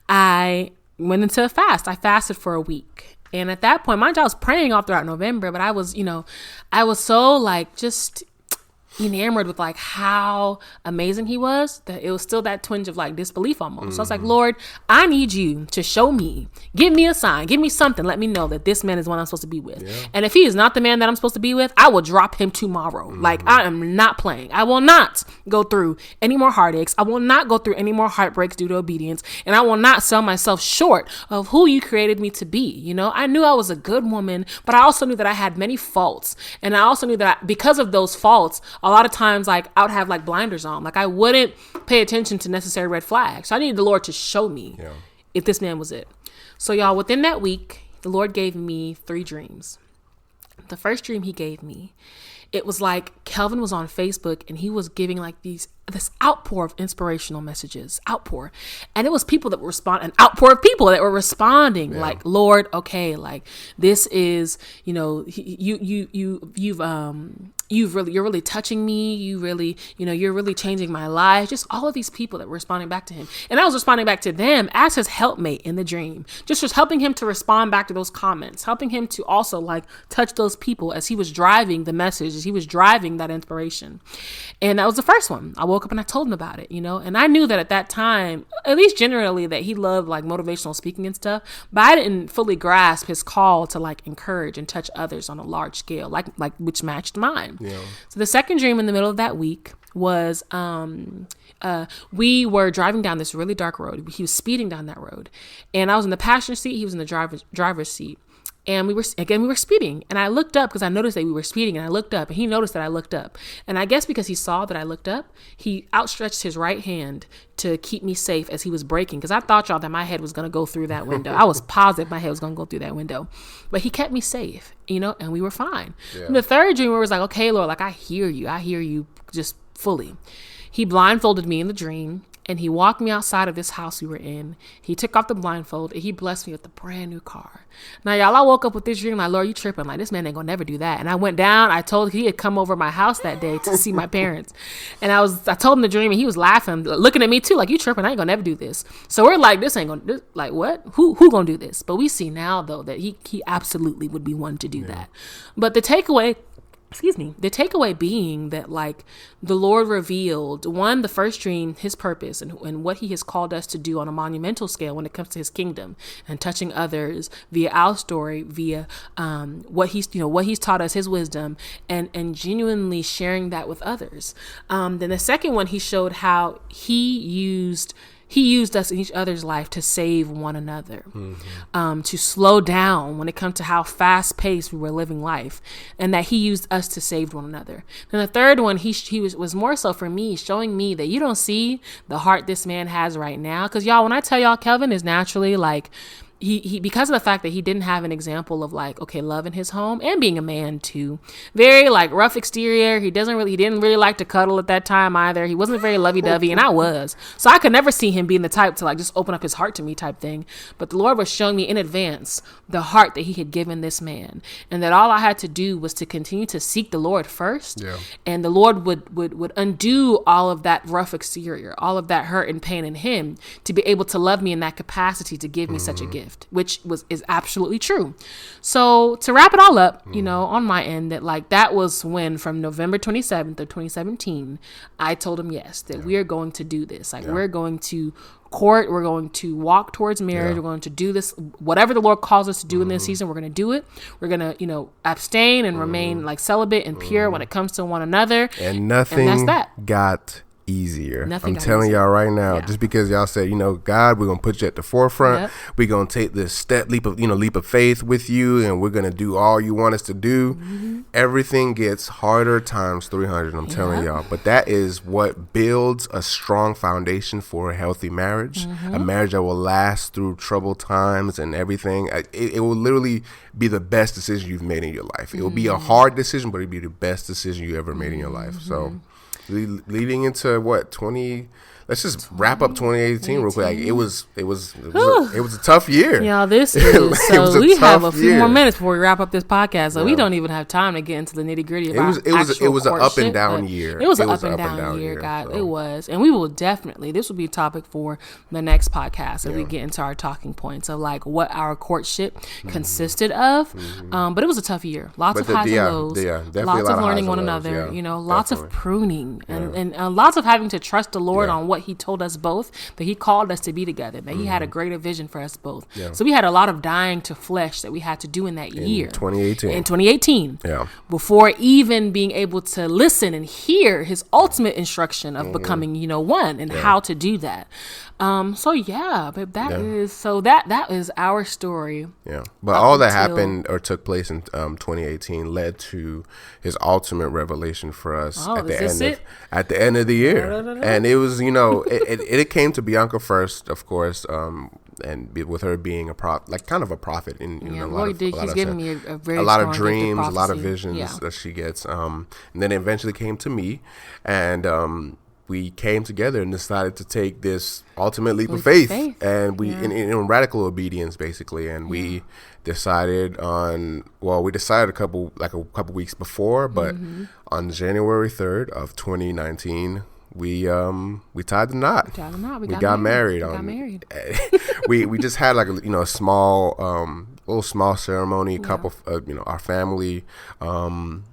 I went into a fast. I fasted for a week. And at that point, mind you, I was praying all throughout November, but I was so like just enamored with like how amazing he was, that it was still that twinge of like disbelief almost. So I was like, Lord, I need you to show me, give me a sign, give me something, let me know that this man is one I'm supposed to be with. And if he is not the man that I'm supposed to be with, I will drop him tomorrow. Like, I am not playing. I will not go through any more heartaches. I will not go through any more heartbreaks due to obedience. And I will not sell myself short of who you created me to be. You know, I knew I was a good woman, but I also knew that I had many faults. And I also knew that because of those faults, a lot of times, like, I would have like blinders on. Like, I wouldn't pay attention to necessary red flags. So I needed the Lord to show me if this man was it. So y'all, within that week, the Lord gave me 3 dreams. The first dream he gave me, it was like Kelvin was on Facebook and he was giving like this outpour of inspirational messages, and it was people that were an outpour of people that were responding, like, Lord, okay, like, this is, you know, you're really touching me. You really, you know, you're really changing my life. Just all of these people that were responding back to him. And I was responding back to them as his helpmate in the dream, just helping him to respond back to those comments, helping him to also like touch those people as he was driving the message, as he was driving that inspiration. And that was the first one. I woke up and I told him about it, you know, and I knew that at that time, at least generally, that he loved like motivational speaking and stuff, but I didn't fully grasp his call to like encourage and touch others on a large scale, like which matched mine. So the second dream in the middle of that week was we were driving down this really dark road. He was speeding down that road, and I was in the passenger seat. He was in the driver's seat. And we were speeding, and I looked up because I noticed that we were speeding, and I looked up, and he noticed that I looked up. And I guess because he saw that I looked up, he outstretched his right hand to keep me safe as he was braking, because I thought, y'all, that my head was going to go through that window. I was positive my head was going to go through that window. But he kept me safe, and we were fine. Yeah. And the third dream, where it was like, okay, Lord, like, I hear you just fully. He blindfolded me in the dream, and he walked me outside of this house we were in. He took off the blindfold, and he blessed me with a brand new car. Now, y'all, I woke up with this dream like, Lord, you tripping. Like, this man ain't gonna never do that. And I went down. I told he had come over my house that day to see my parents. And I told him the dream, and he was laughing, looking at me too, like, you tripping. I ain't gonna never do this. So we're like, like, what? Who gonna do this? But we see now, though, that he absolutely would be one to do that. But the takeaway being that, like, the Lord revealed, one, the first dream, his purpose and what he has called us to do on a monumental scale when it comes to his kingdom and touching others via our story, via what he's taught us, his wisdom, and genuinely sharing that with others. Then the second one, he showed how he used us in each other's life to save one another, to slow down when it comes to how fast paced we were living life, and that he used us to save one another. Then the third one, he was more so for me, showing me that you don't see the heart this man has right now. Because y'all, when I tell y'all, Kelvin is naturally like, he because of the fact that he didn't have an example of, like, okay, love in his home and being a man too. Very, like, rough exterior. He didn't really like to cuddle at that time either. He wasn't very lovey-dovey, and I was. So I could never see him being the type to, like, just open up his heart to me type thing. But the Lord was showing me in advance the heart that he had given this man, and that all I had to do was to continue to seek the Lord first. Yeah. And the Lord would undo all of that rough exterior, all of that hurt and pain in him, to be able to love me in that capacity to give me such a gift. Which is absolutely true. So to wrap it all up, on my end, that was when, from November 27th of 2017, I told him yes, that we are going to do this. We're going to court, we're going to walk towards marriage, we're going to do this, whatever the Lord calls us to do in this season, we're going to do it. We're going to, abstain and remain like celibate and pure when it comes to one another. And nothing got easier. I'm telling y'all right now, just because y'all said, God, we're gonna put you at the forefront. We're gonna take this leap of faith with you, and we're gonna do all you want us to do. Everything gets harder times 300. I'm telling y'all, but that is what builds a strong foundation for a healthy marriage, a marriage that will last through troubled times and everything. It will literally be the best decision you've made in your life. It will be a hard decision, but it'll be the best decision you ever made in your life. So leading into what, 20 let's just wrap up 2018 real quick. Like, it was a tough year. Yeah, this is so we have a few more minutes before we wrap up this podcast, so we don't even have time to get into the nitty gritty. It was an up and down year. It was an up and down year, guys. So. It was, and we will definitely. This will be a topic for the next podcast as we get into our talking points of like what our courtship consisted of. But it was a tough year. Lots of highs and lows. Lots of learning one another. You know, lots of pruning and lots of having to trust the Lord on what He told us both, that He called us to be together, that He had a greater vision for us both. So we had a lot of dying to flesh that we had to do in that year. In 2018. Before even being able to listen and hear His ultimate instruction of becoming, you know, one, and how to do that. But that is our story. But all that happened or took place in 2018 led to His ultimate revelation for us at the end of the year. And it was, you know, it came to Bianca first, of course, and with her being a kind of a prophet in a lot of dreams, a lot of visions that she gets. And then it eventually came to me, and we came together and decided to take this ultimate leap of faith, and we in radical obedience, basically. And we decided a couple weeks before, but on January 3rd of 2019, we tied the knot. We got married. We just had like a small ceremony, a couple our family and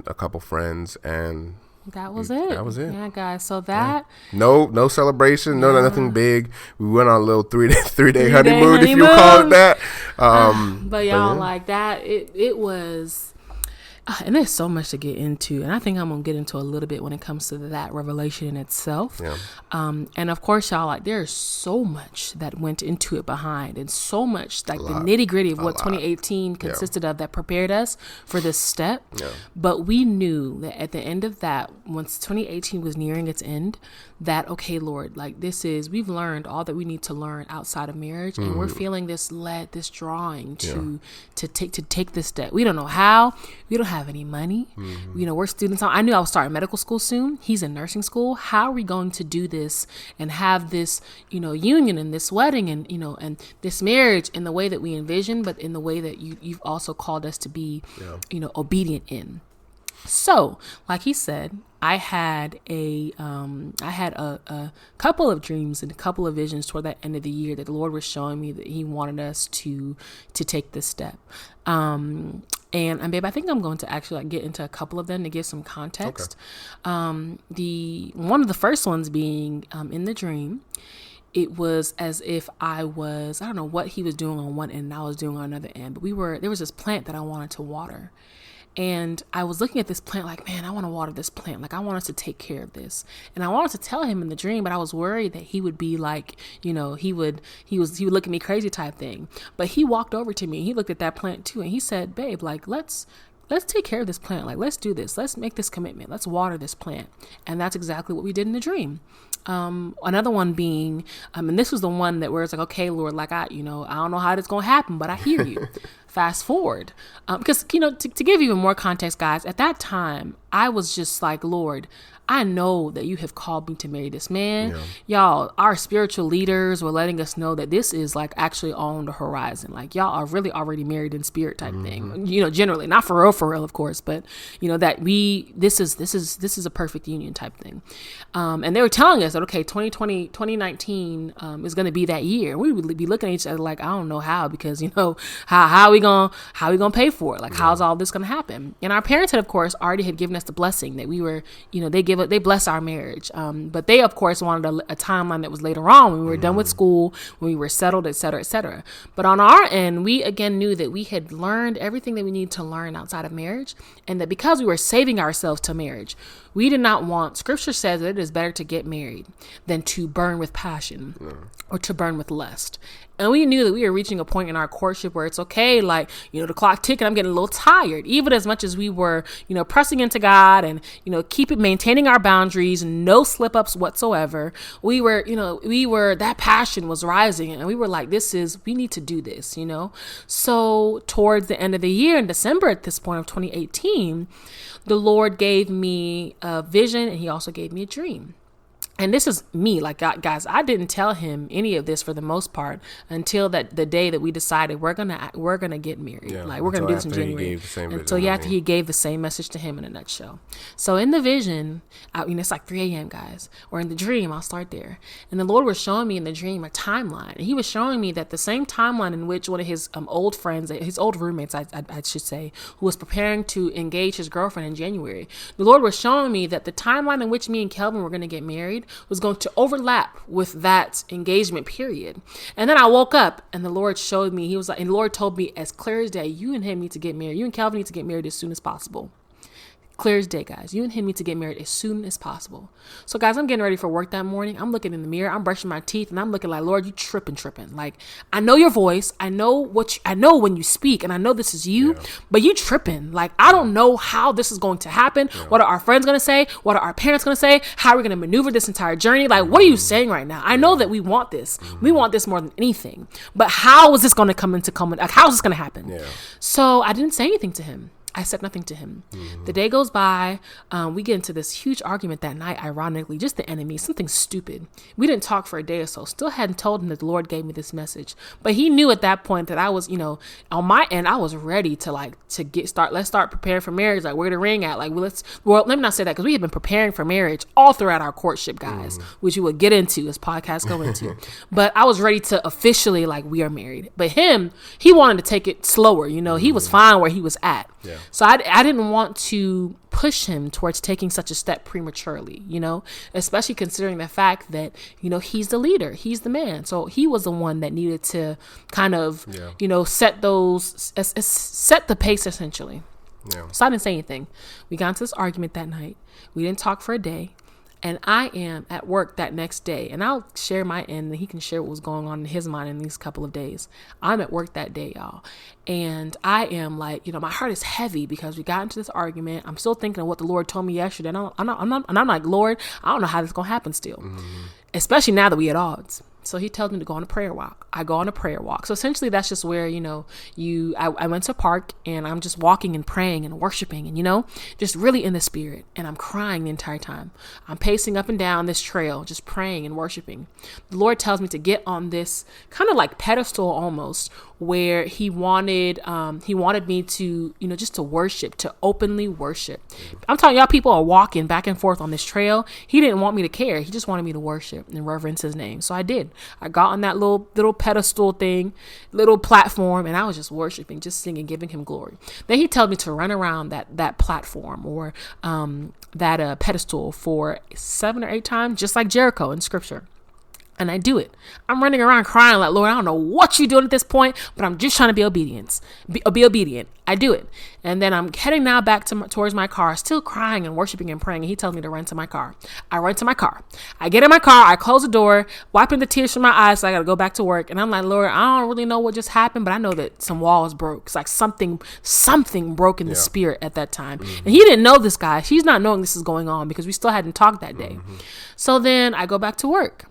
a couple friends, and that was it. Yeah, guys. So no celebration, nothing big. We went on a little three day honeymoon, if you call it that. But y'all, like that, it was. And there's so much to get into, and I think I'm gonna get into a little bit when it comes to that revelation in itself. Yeah. And of course, y'all, like, there's so much that went into it behind, and so much like the nitty gritty of what 2018 consisted of that prepared us for this step. Yeah. But we knew that at the end of that, once 2018 was nearing its end, that, okay, Lord, like, we've learned all that we need to learn outside of marriage, and we're feeling this drawing to take this step. We don't know how. We don't have any money. We're students. I knew I was starting medical school soon. He's in nursing school. How are we going to do this and have this, union and this wedding and, and this marriage in the way that we envision, but in the way that you've also called us to be, obedient in. So, like he said, I had a couple of dreams and a couple of visions toward that end of the year that the Lord was showing me that he wanted us to take this step. And babe, I think I'm going to actually get into a couple of them to give some context. Okay. One of the first ones being in the dream, it was as if I don't know what he was doing on one end and I was doing on another end, but there was this plant that I wanted to water. And I was looking at this plant like, man, I want to water this plant. Like, I want us to take care of this. And I wanted to tell him in the dream, but I was worried that he would be like, he would look at me crazy type thing. But he walked over to me. He looked at that plant too. And he said, babe, like, let's take care of this plant. Like, let's do this. Let's make this commitment. Let's water this plant. And that's exactly what we did in the dream. Another one being, and this was the one that where it's like, okay, Lord, like, I don't know how it's going to happen, but I hear you. Fast forward, because, to give you even more context, guys, at that time, I was just like, Lord, I know that you have called me to marry this man. Yeah. Y'all, our spiritual leaders were letting us know that this is like actually on the horizon. Like, y'all are really already married in spirit type thing. Generally, not for real, of course, but that this is a perfect union type thing. And they were telling us that, okay, 2019 is going to be that year. We would be looking at each other like, I don't know how, because how are we gonna pay for it? Like, how's all this gonna happen? And our parents had, of course, already had given us the blessing that we were, they blessed our marriage. But they, of course, wanted a timeline that was later on when we were done with school, when we were settled, et cetera, et cetera. But on our end, we again knew that we had learned everything that we needed to learn outside of marriage, and that because we were saving ourselves to marriage, we did not want, scripture says that it is better to get married than to burn with passion or to burn with lust. And we knew that we were reaching a point in our courtship where it's okay, like, the clock ticking, I'm getting a little tired. Even as much as we were, pressing into God and, maintaining our boundaries, no slip ups whatsoever. We were, that passion was rising, and we were like, we need to do this, So towards the end of the year, in December at this point of 2018, the Lord gave me a vision, and he also gave me a dream. And this is me, like, guys, I didn't tell him any of this for the most part until the day that we decided we're gonna get married. Yeah, like, we're gonna do this in January. Until after he gave the same message to him in a nutshell. So in the vision, it's like 3 a.m., guys, or in the dream, I'll start there. And the Lord was showing me in the dream a timeline. And he was showing me that the same timeline in which one of his old friends, his old roommates, I should say, who was preparing to engage his girlfriend in January, the Lord was showing me that the timeline in which me and Kelvin were going to get married was going to overlap with that engagement period. And then I woke up and the Lord showed me, and the Lord told me as clear as day, you and him need to get married. You and Kelvin need to get married as soon as possible. Clear as day, guys. You and him need to get married as soon as possible. So, guys, I'm getting ready for work that morning. I'm looking in the mirror. I'm brushing my teeth, and I'm looking like, Lord, you tripping. Like, I know your voice. I know I know when you speak, and I know this is you, but you tripping. Like, I don't know how this is going to happen. Yeah. What are our friends going to say? What are our parents going to say? How are we going to maneuver this entire journey? Like, what are you saying right now? I know that we want this. We want this more than anything. But how is this going to come into common? Like, how is this going to happen? Yeah. So I didn't say anything to him. I said nothing to him. The day goes by. We get into this huge argument that night, ironically, just the enemy, something stupid. We didn't talk for a day or so. Still hadn't told him that the Lord gave me this message. But he knew at that point that I was, on my end, I was ready to let's start preparing for marriage. Like, where the ring at? Like, let me not say that, because we have been preparing for marriage all throughout our courtship, guys, which we will get into as podcasts go into. But I was ready to officially, like, we are married. But he wanted to take it slower. He was fine where he was at. Yeah. So I didn't want to push him towards taking such a step prematurely, especially considering the fact that, he's the leader, he's the man. So he was the one that needed to kind of, set the pace essentially. Yeah. So I didn't say anything. We got into this argument that night. We didn't talk for a day. And I am at work that next day, and I'll share my end, and he can share what was going on in his mind in these couple of days. I'm at work that day, y'all. And I am like, my heart is heavy because we got into this argument. I'm still thinking of what the Lord told me yesterday. And I'm like, Lord, I don't know how this is going to happen still, especially now that we at odds. So he tells me to go on a prayer walk. I go on a prayer walk. So essentially that's just where, I went to a park and I'm just walking and praying and worshiping and, just really in the spirit. And I'm crying the entire time. I'm pacing up and down this trail, just praying and worshiping. The Lord tells me to get on this kind of like pedestal almost, where he wanted me to, just to worship, to openly worship. I'm telling y'all, people are walking back and forth on this trail. He didn't want me to care. He just wanted me to worship and reverence his name. So I did. I got on that little pedestal thing, little platform, and I was just worshiping, just singing, giving him glory. Then he told me to run around that platform or that pedestal for 7 or 8 times, just like Jericho in scripture. And I do it. I'm running around crying like, Lord, I don't know what you're doing at this point, but I'm just trying to be obedient. Be obedient. I do it. And then I'm heading now back towards my car, still crying and worshiping and praying. And he tells me to run to my car. I run to my car. I get in my car. I close the door, wiping the tears from my eyes. So I got to go back to work. And I'm like, Lord, I don't really know what just happened, but I know that some walls broke. It's like something broke in the spirit at that time. And he didn't know this guy. He's not knowing this is going on because we still hadn't talked that day. So then I go back to work.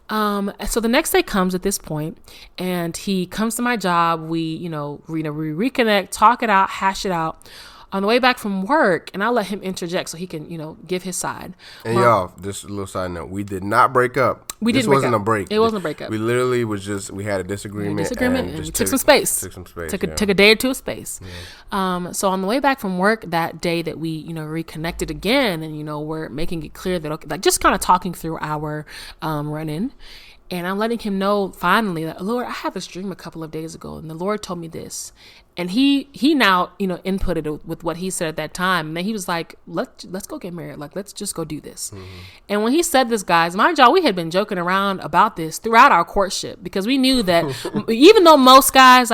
So the next day comes at this point, and he comes to my job. We reconnect, talk it out, hash it out. On the way back from work, and I'll let him interject so he can, give his side. And y'all, just a little side note, we did not break up. This wasn't a break. It wasn't a breakup. We literally we had a disagreement. And we took some space. Took a day or two of space. Yeah. So on the way back from work that day that we, reconnected again, and, we're making it clear that, okay, like just kind of talking through our run-in. And I'm letting him know finally that, Lord, I had this dream a couple of days ago, and the Lord told me this. And he now, inputted with what he said at that time. And then he was like, let's go get married. Like, let's just go do this. And when he said this, guys, mind y'all, we had been joking around about this throughout our courtship, because we knew that even though most guys,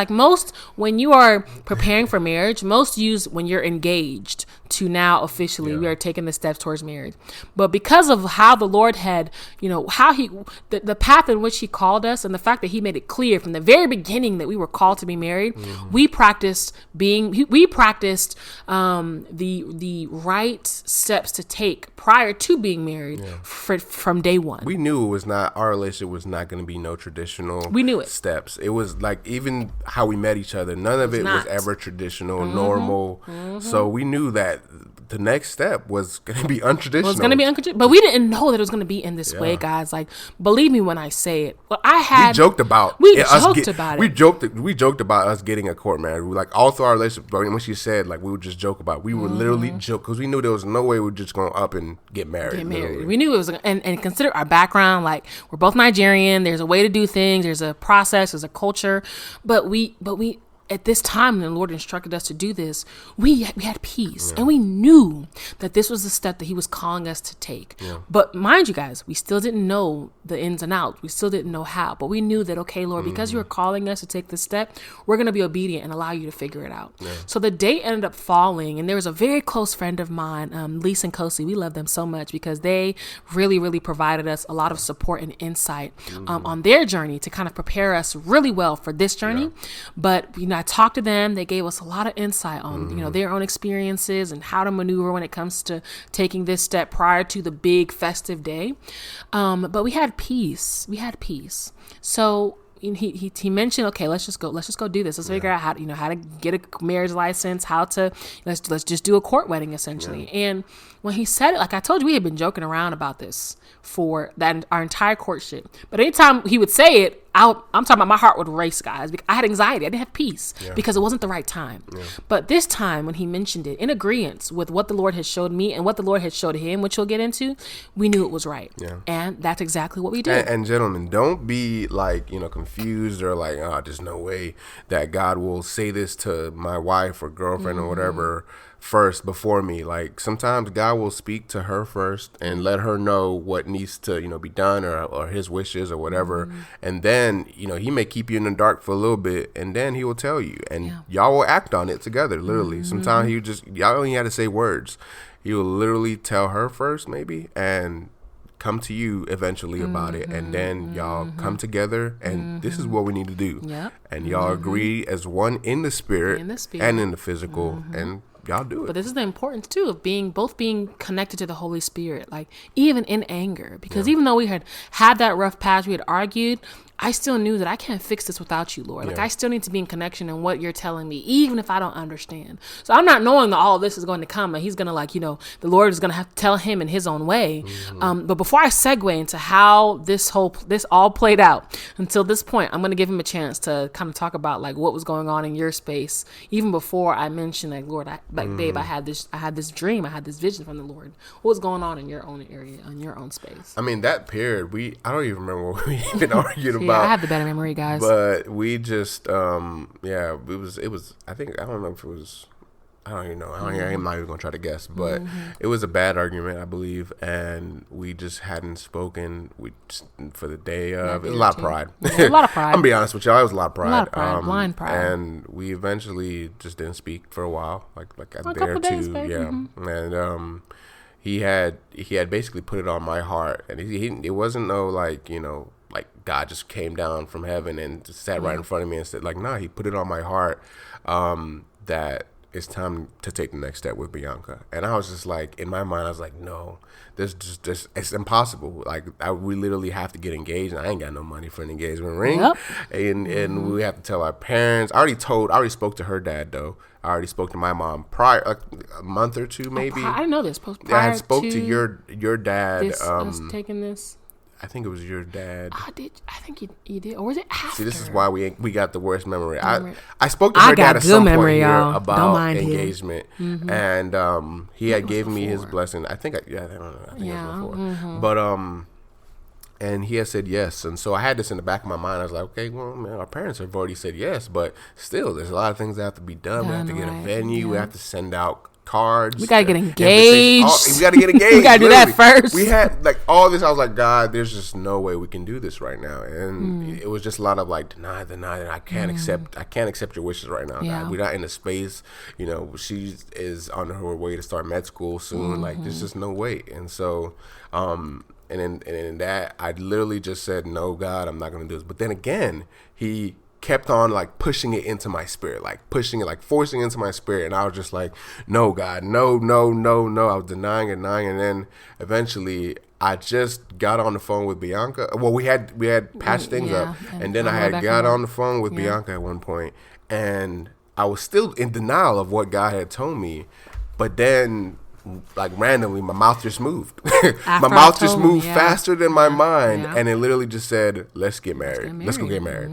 when you are preparing for marriage, most use when you're engaged to now officially we are taking the steps towards marriage. But because of how the Lord had, how the path in which he called us, and the fact that he made it clear from the very beginning that we were called to be married, we practiced the right steps to take prior to being married from day one. We knew our relationship was not going to be no traditional steps. It was like, even how we met each other, none of it was ever traditional, normal. So we knew that the next step was going to be untraditional. But we didn't know that it was going to be in this way, guys. Like, believe me when I say it. Well, we joked about it. We joked about us getting a court marriage. We, like, all through our relationship, when she said, like, we would just joke about it. We would literally joke, because we knew there was no way we were just going up and get married. We knew it was, and consider our background. Like, we're both Nigerian. There's a way to do things. There's a process. There's a culture. But we at this time, when the Lord instructed us to do this, we had peace, and we knew that this was the step that he was calling us to take. But mind you guys, we still didn't know the ins and outs. We still didn't know how, but we knew that, okay, Lord, because you are calling us to take this step, we're going to be obedient and allow you to figure it out. So the date ended up falling, and there was a very close friend of mine, Lisa and Kosi. We love them so much because they really, really provided us a lot of support and insight on their journey to kind of prepare us really well for this journey. But, I talked to them. They gave us a lot of insight on, their own experiences and how to maneuver when it comes to taking this step prior to the big festive day. But we had peace. So he mentioned, okay, let's just go do this. Let's figure out how to get a marriage license, let's just do a court wedding essentially. And when he said it, like I told you, we had been joking around about this for our entire courtship. But anytime he would say it, I'm talking about my heart would race, guys. I had anxiety. I didn't have peace because it wasn't the right time. But this time when he mentioned it in agreement with what the Lord had showed me and what the Lord had showed him, which we'll get into, we knew it was right. And that's exactly what we did. And gentlemen, don't be like, confused or like, oh, there's no way that God will say this to my wife or girlfriend or whatever first before me. Like sometimes God will speak to her first and let her know what needs to, be done or his wishes or whatever. And then, he may keep you in the dark for a little bit and then he will tell you and y'all will act on it together. Literally. Sometimes y'all only had to say words. He will literally tell her first maybe and come to you eventually about it, and then y'all come together and this is what we need to do. And y'all agree as one in the spirit and in the physical, and y'all do it. But this is the importance too of being connected to the Holy Spirit, like even in anger, because even though we had that rough patch, we had argued, I still knew that I can't fix this without you, Lord. Like I still need to be in connection in what you're telling me, even if I don't understand. So I'm not knowing that all of this is going to come and he's going to the Lord is going to have to tell him in his own way. But before I segue into how this all played out until this point, I'm going to give him a chance to kind of talk about like what was going on in your space, even before I mentioned like, Lord, babe, I had this dream, I had this vision from the Lord. What was going on in your own area, in your own space? I mean, that period, I don't even remember what we even argued about. I have the better memory, guys. But we just, it was, I think, I don't know if it was, I don't even know. I'm not even going to try to guess. But it was a bad argument, I believe. And we just hadn't spoken for the day of. It was a lot of pride. Yeah, a lot of pride. I'm going to be honest with y'all. It was a lot of pride. A lot of pride. Blind pride. And we eventually just didn't speak for a while. Like a day or days, two. babe. Yeah. And he had basically put it on my heart. And it wasn't no like God just came down from heaven and just sat right in front of me and said like, nah, he put it on my heart that it's time to take the next step with Bianca. And I was just like, in my mind, I was like, no, it's impossible. Like we literally have to get engaged and I ain't got no money for an engagement ring. And we have to tell our parents. I already spoke to her dad though. I already spoke to my mom prior, a month or two maybe. I didn't know this. I had spoke to your dad. Us taking this. I think it was your dad. I think you did, or was it after? See, this is why we got the worst memory. I spoke to her dad at some point here about engagement, and he had gave me his blessing. I think it was before, but and he had said yes, and so I had this in the back of my mind. I was like, okay, well, man, our parents have already said yes, but still, there's a lot of things that have to be done. We have to get a venue. We have to send out cards. We gotta get engaged. We gotta get engaged. We gotta do that first. We had like all this. I was like, God, there's just no way we can do this right now. And it was just a lot of like deny. I can't accept your wishes right now. God. We're not in a space. She is on her way to start med school soon. Like there's just no way. And so, and in that, I literally just said, no, God, I'm not gonna do this. But then again, he kept on like pushing it into my spirit, like pushing it, like forcing it into my spirit. And I was just like, no, God, no. I was denying. And then eventually I just got on the phone with Bianca. Well, we had patched things up. And then I had got on the phone with Bianca at one point, and I was still in denial of what God had told me. But then like randomly my mouth just moved. My mouth just moved faster than my mind. And it literally just said, let's get married. Let's go get married.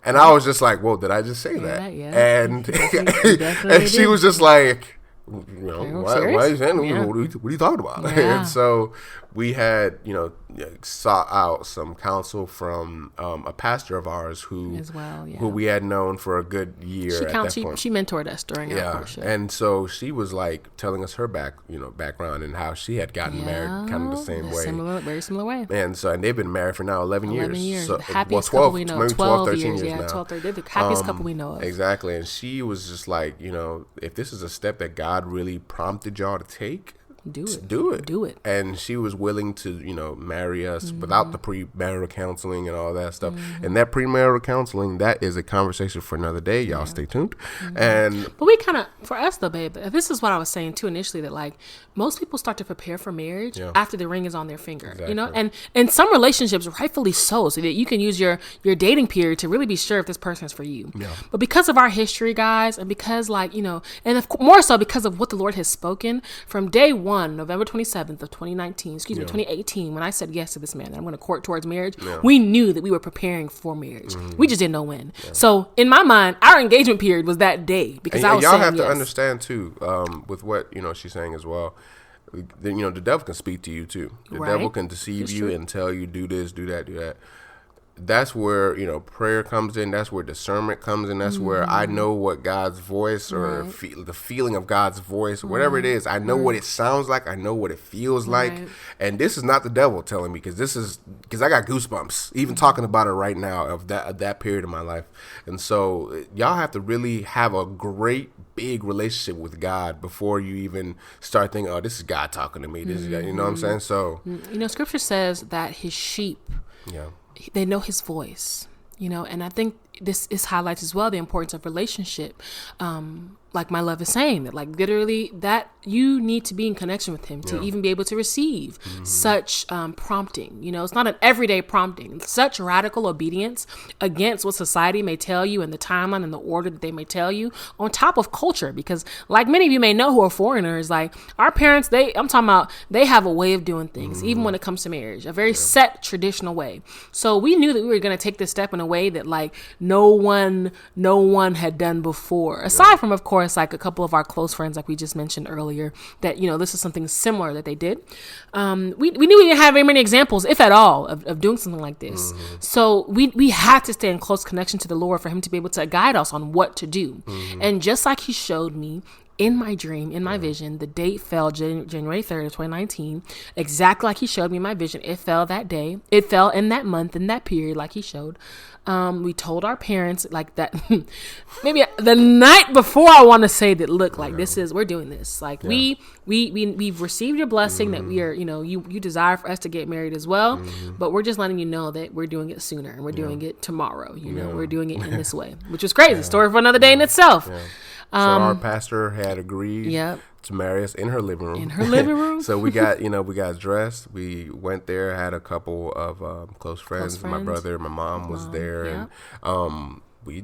And I was just like, whoa, did I just say that? And and she was just like, why are you saying that? What are you talking about? And so we had, sought out some counsel from a pastor of ours who we had known for a good year at that point. She mentored us during our courtship. And so she was like telling us her background and how she had gotten married kind of the same way. Very similar way. And so, and they've been married for now 11 years. So, the happiest couple we know. Maybe 12, 13 years now. 12, 13. They're the happiest couple we know of. Exactly. And she was just like, if this is a step that God really prompted y'all to take, do it. And she was willing to, marry us without the premarital counseling and all that stuff. And that premarital counseling, that is a conversation for another day. Y'all stay tuned. But we kind of, for us though, babe, this is what I was saying too initially, that like most people start to prepare for marriage after the ring is on their finger, and in some relationships, rightfully so that you can use your dating period to really be sure if this person is for you. But because of our history, guys, and because and more so because of what the Lord has spoken from day one, November 27th of 2018, when I said yes to this man that I'm going to court towards marriage, we knew that we were preparing for marriage. We just didn't know when. So in my mind, our engagement period was that day because I was saying yes. Y'all have to understand too, with what she's saying as well. The devil can speak to you too. The devil can deceive you and tell you do this, do that, do that. that's where, prayer comes in. That's where discernment comes in. That's where I know what God's voice or the feeling of God's voice, whatever it is. I know what it sounds like. I know what it feels like. And this is not the devil telling me, because I got goosebumps even talking about it right now of that period of my life. And so y'all have to really have a great big relationship with God before you even start thinking, oh, this is God talking to me. This is God, you know what I'm saying? So, Scripture says that his sheep, they know his voice, and I think this highlights as well the importance of relationship. Like my love is saying that, like, literally that you need to be in connection with him to even be able to receive such prompting. It's not an everyday prompting, such radical obedience against what society may tell you and the timeline and the order that they may tell you, on top of culture. Because like many of you may know who are foreigners, like our parents, they have a way of doing things, even when it comes to marriage, a very set traditional way. So we knew that we were going to take this step in a way that like no one had done before, aside from, of course, like a couple of our close friends, like we just mentioned earlier, that this is something similar that they did. We knew we didn't have very many examples, if at all, of doing something like this. So we had to stay in close connection to the Lord for him to be able to guide us on what to do. And just like he showed me in my dream, in my vision, the date fell January 3rd of 2019, exactly like he showed me in my vision. It fell that day. It fell in that month, in that period, like he showed. We told our parents like that maybe the night before, I want to say that, look, like we're doing this. Like we've received your blessing that we are, you desire for us to get married as well, but we're just letting you know that we're doing it sooner and we're doing it tomorrow. We're doing it in this way, which was crazy. Story for another day in itself. So our pastor had agreed to marry us in her living room. So we got dressed. We went there, had a couple of close friends. My brother, my mom was there, and we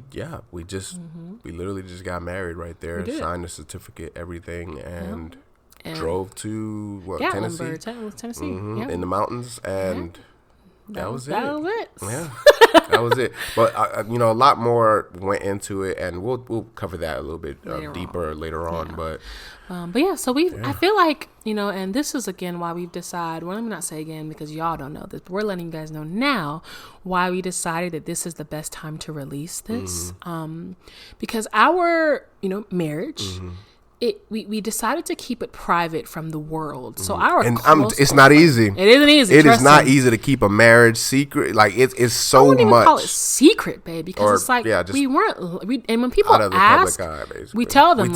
literally just got married right there, signed the certificate, everything, and drove to Tennessee. Tennessee, in the mountains, and that was it. Yeah, that was it. But a lot more went into it, and we'll cover that a little bit deeper later on. But yeah, so I feel like, and this is again why we've decided. Well, let me not say again because y'all don't know this, but we're letting you guys know now why we decided that this is the best time to release this. Because our marriage. We decided to keep it private from the world. So it's not easy. It isn't easy. It is not easy to keep a marriage secret. Like it's so much. I wouldn't even call it secret, babe, because it's like we weren't. And when people ask, we tell them.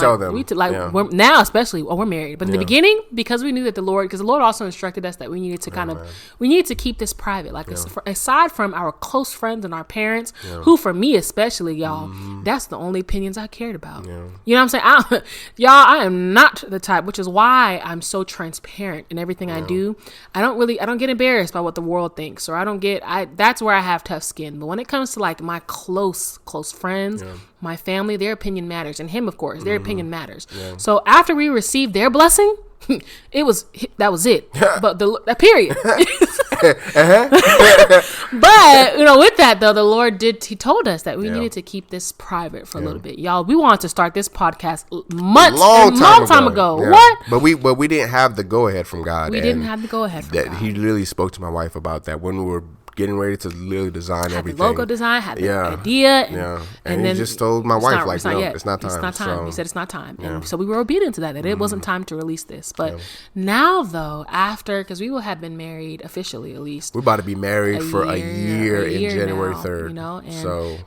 Now, especially, we're married. But in the beginning, because we knew that the Lord also instructed us that we needed to keep this private. Like aside from our close friends and our parents, who for me especially, y'all, that's the only opinions I cared about. You know what I'm saying? I am not the type, which is why I'm so transparent in everything I do. I don't get embarrassed by what the world thinks, or that's where I have tough skin. But when it comes to like my close friends, my family, their opinion matters. And him, of course, their opinion matters. So after we received their blessing, that was it. But the period. But with that though, the Lord he told us that we needed to keep this private for a little bit, y'all. We wanted to start this podcast long time ago. What? But we didn't have the go ahead from God. We didn't have the go ahead from God. He literally spoke to my wife about that when we were getting ready to literally design everything. The logo design, had the idea. And then he just told my wife, it's not time. It's not time. So, he said it's not time. And so we were obedient to that it wasn't time to release this. But now, though, because we will have been married officially, at least. We're about to be married for a year in January 3rd. And, so,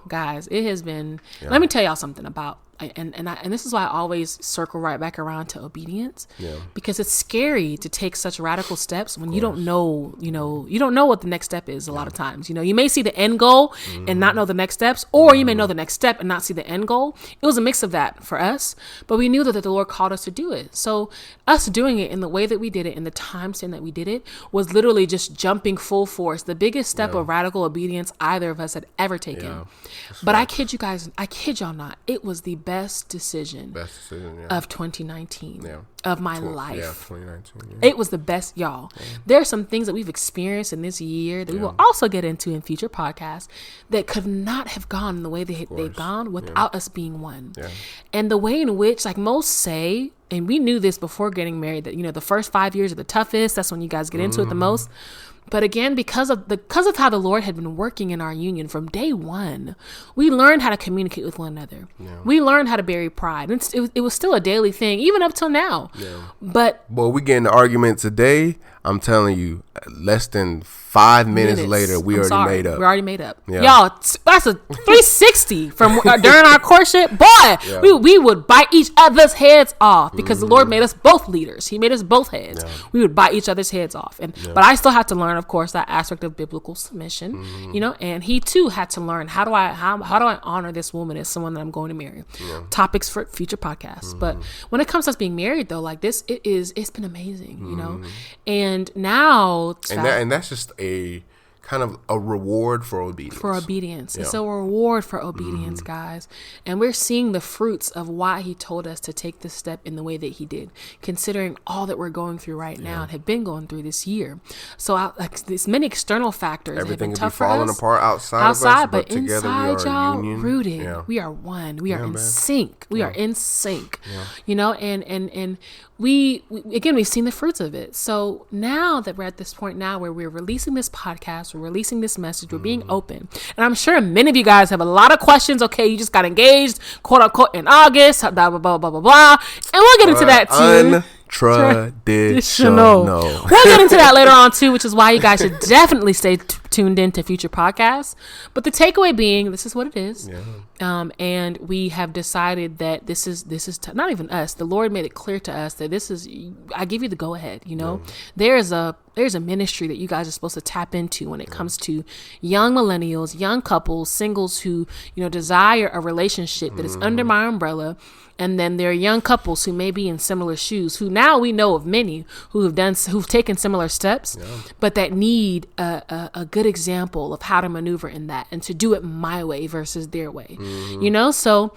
guys, it has been, let me tell y'all something about, and this is why I always circle right back around to obedience, because it's scary to take such radical steps when you don't know, you don't know what the next step is. A lot of times, you may see the end goal and not know the next steps, or you may know the next step and not see the end goal. It was a mix of that for us, but we knew that the Lord called us to do it. So us doing it in the way that we did it, in the time span that we did it, was literally just jumping full force, the biggest step of radical obedience either of us had ever taken. But I kid you guys, I kid y'all not, it was the best decision of 2019 of my life. 2019. It was the best, y'all. There are some things that we've experienced in this year that we will also get into in future podcasts that could not have gone in the way they've gone without us being one. And the way in which, like most say, and we knew this before getting married, that the first 5 years are the toughest. That's when you guys get into it the most. But again, because of how the Lord had been working in our union from day one, we learned how to communicate with one another. Yeah. We learned how to bury pride. It was still a daily thing, even up till now. Yeah. But we get in an argument today. I'm telling you, less than 5 minutes later, we already made up. We're already made up. Yeah. Y'all, that's a 360 from during our courtship. Boy, yeah. we would bite each other's heads off because the Lord made us both leaders. He made us both heads. Yeah. We would bite each other's heads off. But I still had to learn, of course, that aspect of biblical submission, and he too had to learn how do I honor this woman as someone that I'm going to marry. Yeah. Topics for future podcasts. But when it comes to us being married though, like this, it's been amazing, and now and that's just a kind of a reward for obedience. Yeah. It's a reward for obedience, guys. And we're seeing the fruits of why he told us to take this step in the way that he did, considering all that we're going through right now and have been going through this year. So there's many external factors. Everything have been could be falling apart outside of us, but together inside, we are union. Rooted. Yeah. We are one. We are in sync. We are in sync. Yeah. And we've seen the fruits of it. So now that we're at this point now where we're releasing this podcast, we're releasing this message, we're being open. And I'm sure many of you guys have a lot of questions. Okay, you just got engaged, quote unquote, in August, blah, blah, blah, blah, blah, blah. And we'll get into that too. Traditional. We'll get into that later on too, which is why you guys should definitely stay tuned in to future podcasts. But the takeaway being, this is what it is. Yeah. And we have decided that this is not even us. The Lord made it clear to us that this is, I give you the go ahead, There's a ministry that you guys are supposed to tap into when it comes to young millennials, young couples, singles who, desire a relationship that is under my umbrella. And then there are young couples who may be in similar shoes, who now we know of many who've taken similar steps, but that need a good example of how to maneuver in that and to do it my way versus their way. So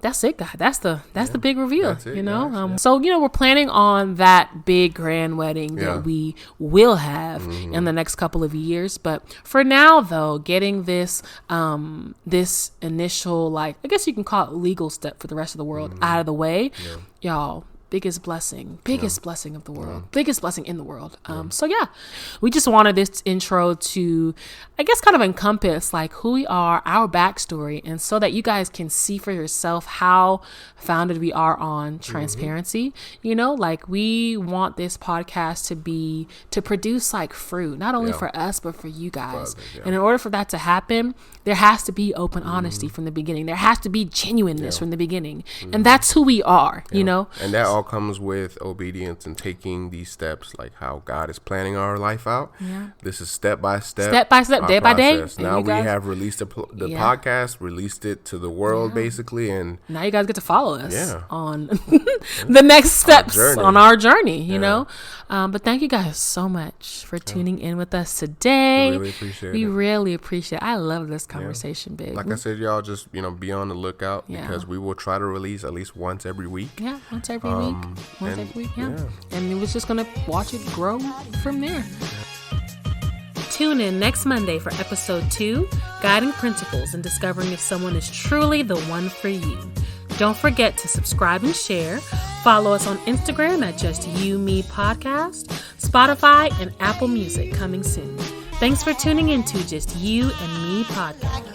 that's it, guys. That's the big reveal, So, we're planning on that big grand wedding that we will have in the next couple of years. But for now, though, getting this initial, I guess you can call it legal step for the rest of the world out of the way, y'all. Biggest blessing of the world, biggest blessing in the world. So we just wanted this intro to, I guess, kind of encompass who we are, our backstory, and so that you guys can see for yourself how founded we are on transparency. We want this podcast to produce fruit, not only for us, but for you guys. And in order for that to happen, there has to be open honesty from the beginning. There has to be genuineness from the beginning. And that's who we are, And that all comes with obedience and taking these steps, like how God is planning our life out. Yeah. This is step by step, day by day. Now we have released the podcast, released it to the world, basically, and now you guys get to follow us on the next steps on our journey. You know, but thank you guys so much for tuning in with us today. We really appreciate it. I love this conversation, babe. Like I said, y'all just be on the lookout because we will try to release at least once every week. Yeah, once every week. And we're just gonna watch it grow from there. Tune in next Monday for episode 2, Guiding Principles and Discovering if Someone is Truly the One for You. Don't forget to subscribe and share. Follow us on Instagram at Just U&ME Podcast, Spotify, and Apple Music coming soon. Thanks for tuning in to Just U&ME Podcast.